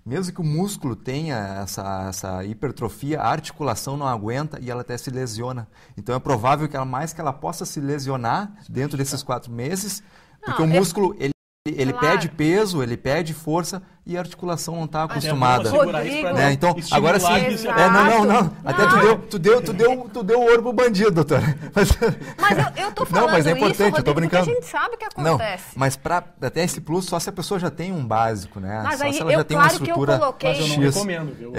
mesmo que o músculo tenha essa hipertrofia, a articulação não aguenta e ela até se lesiona. Então é provável que ela possa se lesionar dentro desses 4 meses, porque o músculo ele perde peso, ele perde força e a articulação não está acostumada. Rodrigo, então, agora sim. Não. Até tu deu ouro pro bandido, doutora. Mas eu tô falando mas é importante, isso, Rodrigo, eu tô brincando. porque a gente sabe o que acontece. Não, mas até esse plus, só se a pessoa já tem um básico, né? Mas só aí, se ela já tem uma estrutura. Mas eu não recomendo, viu?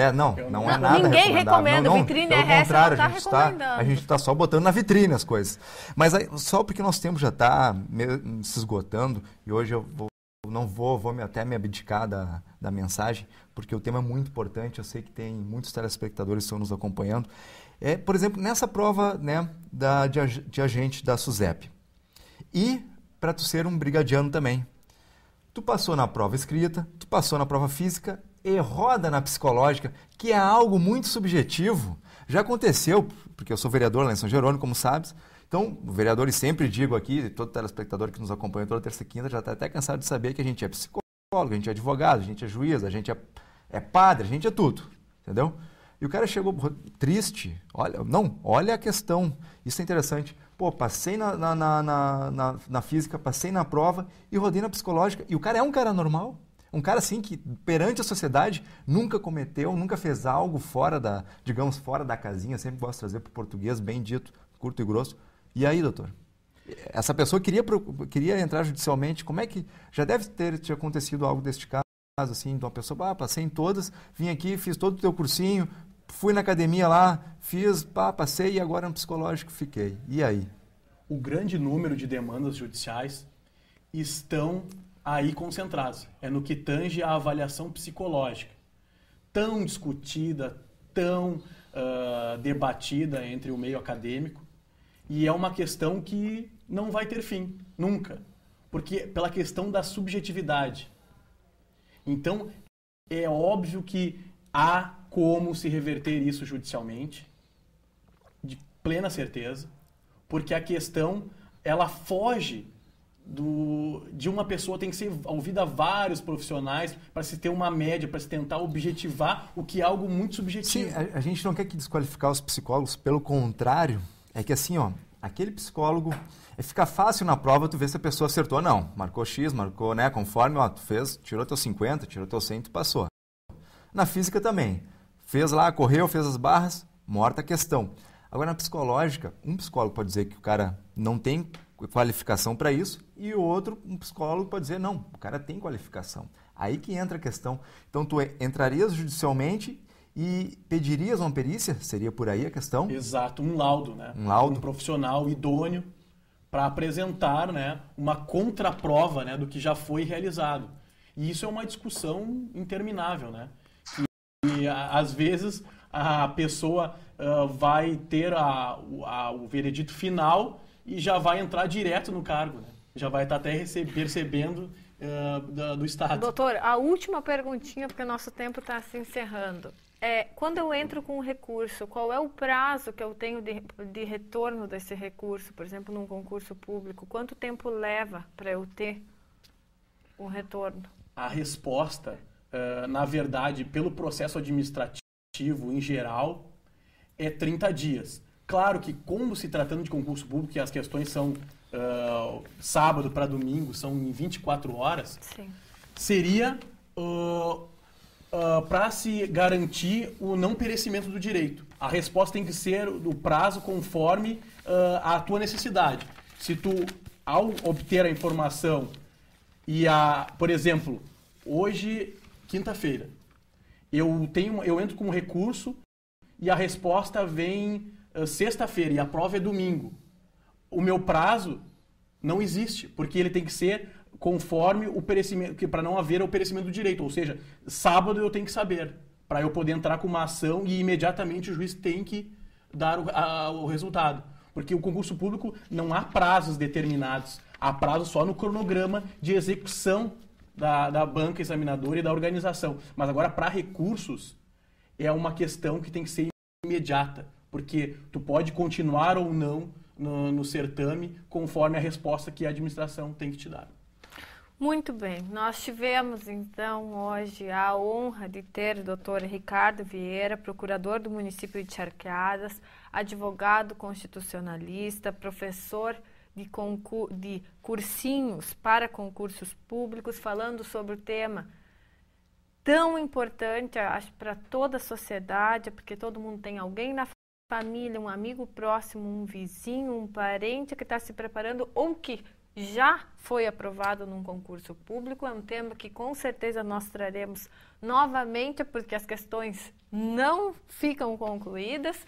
Não é nada ninguém recomenda. Vitrine pelo RS contrário, não tá recomendando. A gente está só botando na vitrine as coisas. Mas aí, só porque nosso tempo já está se esgotando, e hoje eu não vou até me abdicar da mensagem, porque o tema é muito importante, eu sei que tem muitos telespectadores que estão nos acompanhando. Por exemplo, nessa prova, né, de agente da SUSEP. E para tu ser um brigadiano também. Tu passou na prova escrita, tu passou na prova física e roda na psicológica, que é algo muito subjetivo. Já aconteceu, porque eu sou vereador lá em São Jerônimo, como sabes. Então, o vereador, e sempre digo aqui, todo telespectador que nos acompanha toda terça e quinta já está até cansado de saber que a gente é psicólogo, a gente é advogado, a gente é juiz, a gente é padre, a gente é tudo, entendeu? E o cara chegou triste, olha a questão, isso é interessante. Passei na física, passei na prova e rodei na psicológica. E o cara é um cara normal, um cara assim que perante a sociedade nunca cometeu, nunca fez algo fora da casinha, sempre gosto de trazer para o português bem dito, curto e grosso. E aí, doutor? Essa pessoa queria entrar judicialmente, como é que... Já deve ter te acontecido algo deste caso, assim, de uma pessoa, passei em todas, vim aqui, fiz todo o teu cursinho, fui na academia lá, passei e agora no psicológico fiquei. E aí? O grande número de demandas judiciais estão aí concentradas. É no que tange a avaliação psicológica. Tão discutida, tão debatida entre o meio acadêmico. E é uma questão que não vai ter fim, nunca. Porque pela questão da subjetividade. Então, é óbvio que há como se reverter isso judicialmente, de plena certeza, porque a questão, ela foge de uma pessoa, tem que ser ouvida a vários profissionais para se ter uma média, para se tentar objetivar o que é algo muito subjetivo. Sim, a gente não quer desqualificar os psicólogos, pelo contrário. É que assim, aquele psicólogo, fica fácil na prova tu ver se a pessoa acertou ou não. Marcou X, marcou, né, conforme, tu fez, tirou teu 50, tirou teu 100, tu passou. Na física também. Fez lá, correu, fez as barras, morta a questão. Agora na psicológica, um psicólogo pode dizer que o cara não tem qualificação para isso, e o outro, um psicólogo, pode dizer, não, o cara tem qualificação. Aí que entra a questão. Então, tu entrarias judicialmente e pedirias uma perícia? Seria por aí a questão? Exato, um laudo, né? Um laudo. Um profissional idôneo para apresentar, né, uma contraprova, né, do que já foi realizado. E isso é uma discussão interminável, né? E às vezes a pessoa vai ter o veredito final e já vai entrar direto no cargo, né? Já vai estar até percebendo do Estado. Doutor, a última perguntinha, porque o nosso tempo está se encerrando. Quando eu entro com um recurso, qual é o prazo que eu tenho de retorno desse recurso? Por exemplo, num concurso público, quanto tempo leva para eu ter um retorno? A resposta, na verdade, pelo processo administrativo em geral, é 30 dias. Claro que, como se tratando de concurso público, e as questões são sábado para domingo, são em 24 horas, Sim. Seria para se garantir o não perecimento do direito. A resposta tem que ser do prazo conforme a tua necessidade. Se tu, ao obter a informação por exemplo, hoje, quinta-feira, eu entro com um recurso e a resposta vem sexta-feira e a prova é domingo. O meu prazo não existe, porque ele tem que ser conforme o perecimento, para não haver o perecimento do direito. Ou seja, sábado eu tenho que saber, para eu poder entrar com uma ação e imediatamente o juiz tem que dar o resultado. Porque o concurso público não há prazos determinados, há prazos só no cronograma de execução da banca examinadora e da organização. Mas agora, para recursos, é uma questão que tem que ser imediata, porque tu pode continuar ou não no certame conforme a resposta que a administração tem que te dar. Muito bem, nós tivemos então hoje a honra de ter o Dr. Ricardo Vieira, procurador do município de Charqueadas, advogado constitucionalista, professor de cursinhos para concursos públicos, falando sobre o tema tão importante, acho, para toda a sociedade, porque todo mundo tem alguém na família, um amigo próximo, um vizinho, um parente que está se preparando ou que já foi aprovado num concurso público. É um tema que com certeza nós traremos novamente, porque as questões não ficam concluídas,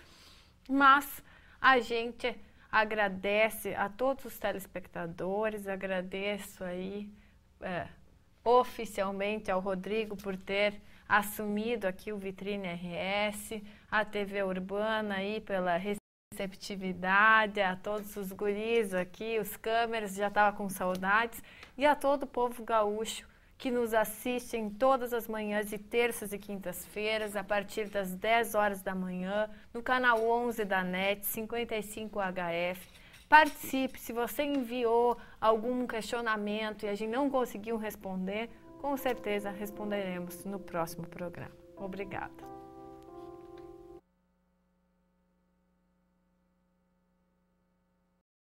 mas a gente agradece a todos os telespectadores, agradeço aí oficialmente ao Rodrigo por ter assumido aqui o Vitrine RS, a TV Urbana aí pela receptividade, a todos os guris aqui, os câmeras, já estava com saudades, e a todo o povo gaúcho que nos assiste em todas as manhãs de terças e quintas-feiras, a partir das 10 horas da manhã, no canal 11 da NET, 55 HF. Participe, se você enviou algum questionamento e a gente não conseguiu responder, com certeza responderemos no próximo programa. Obrigada.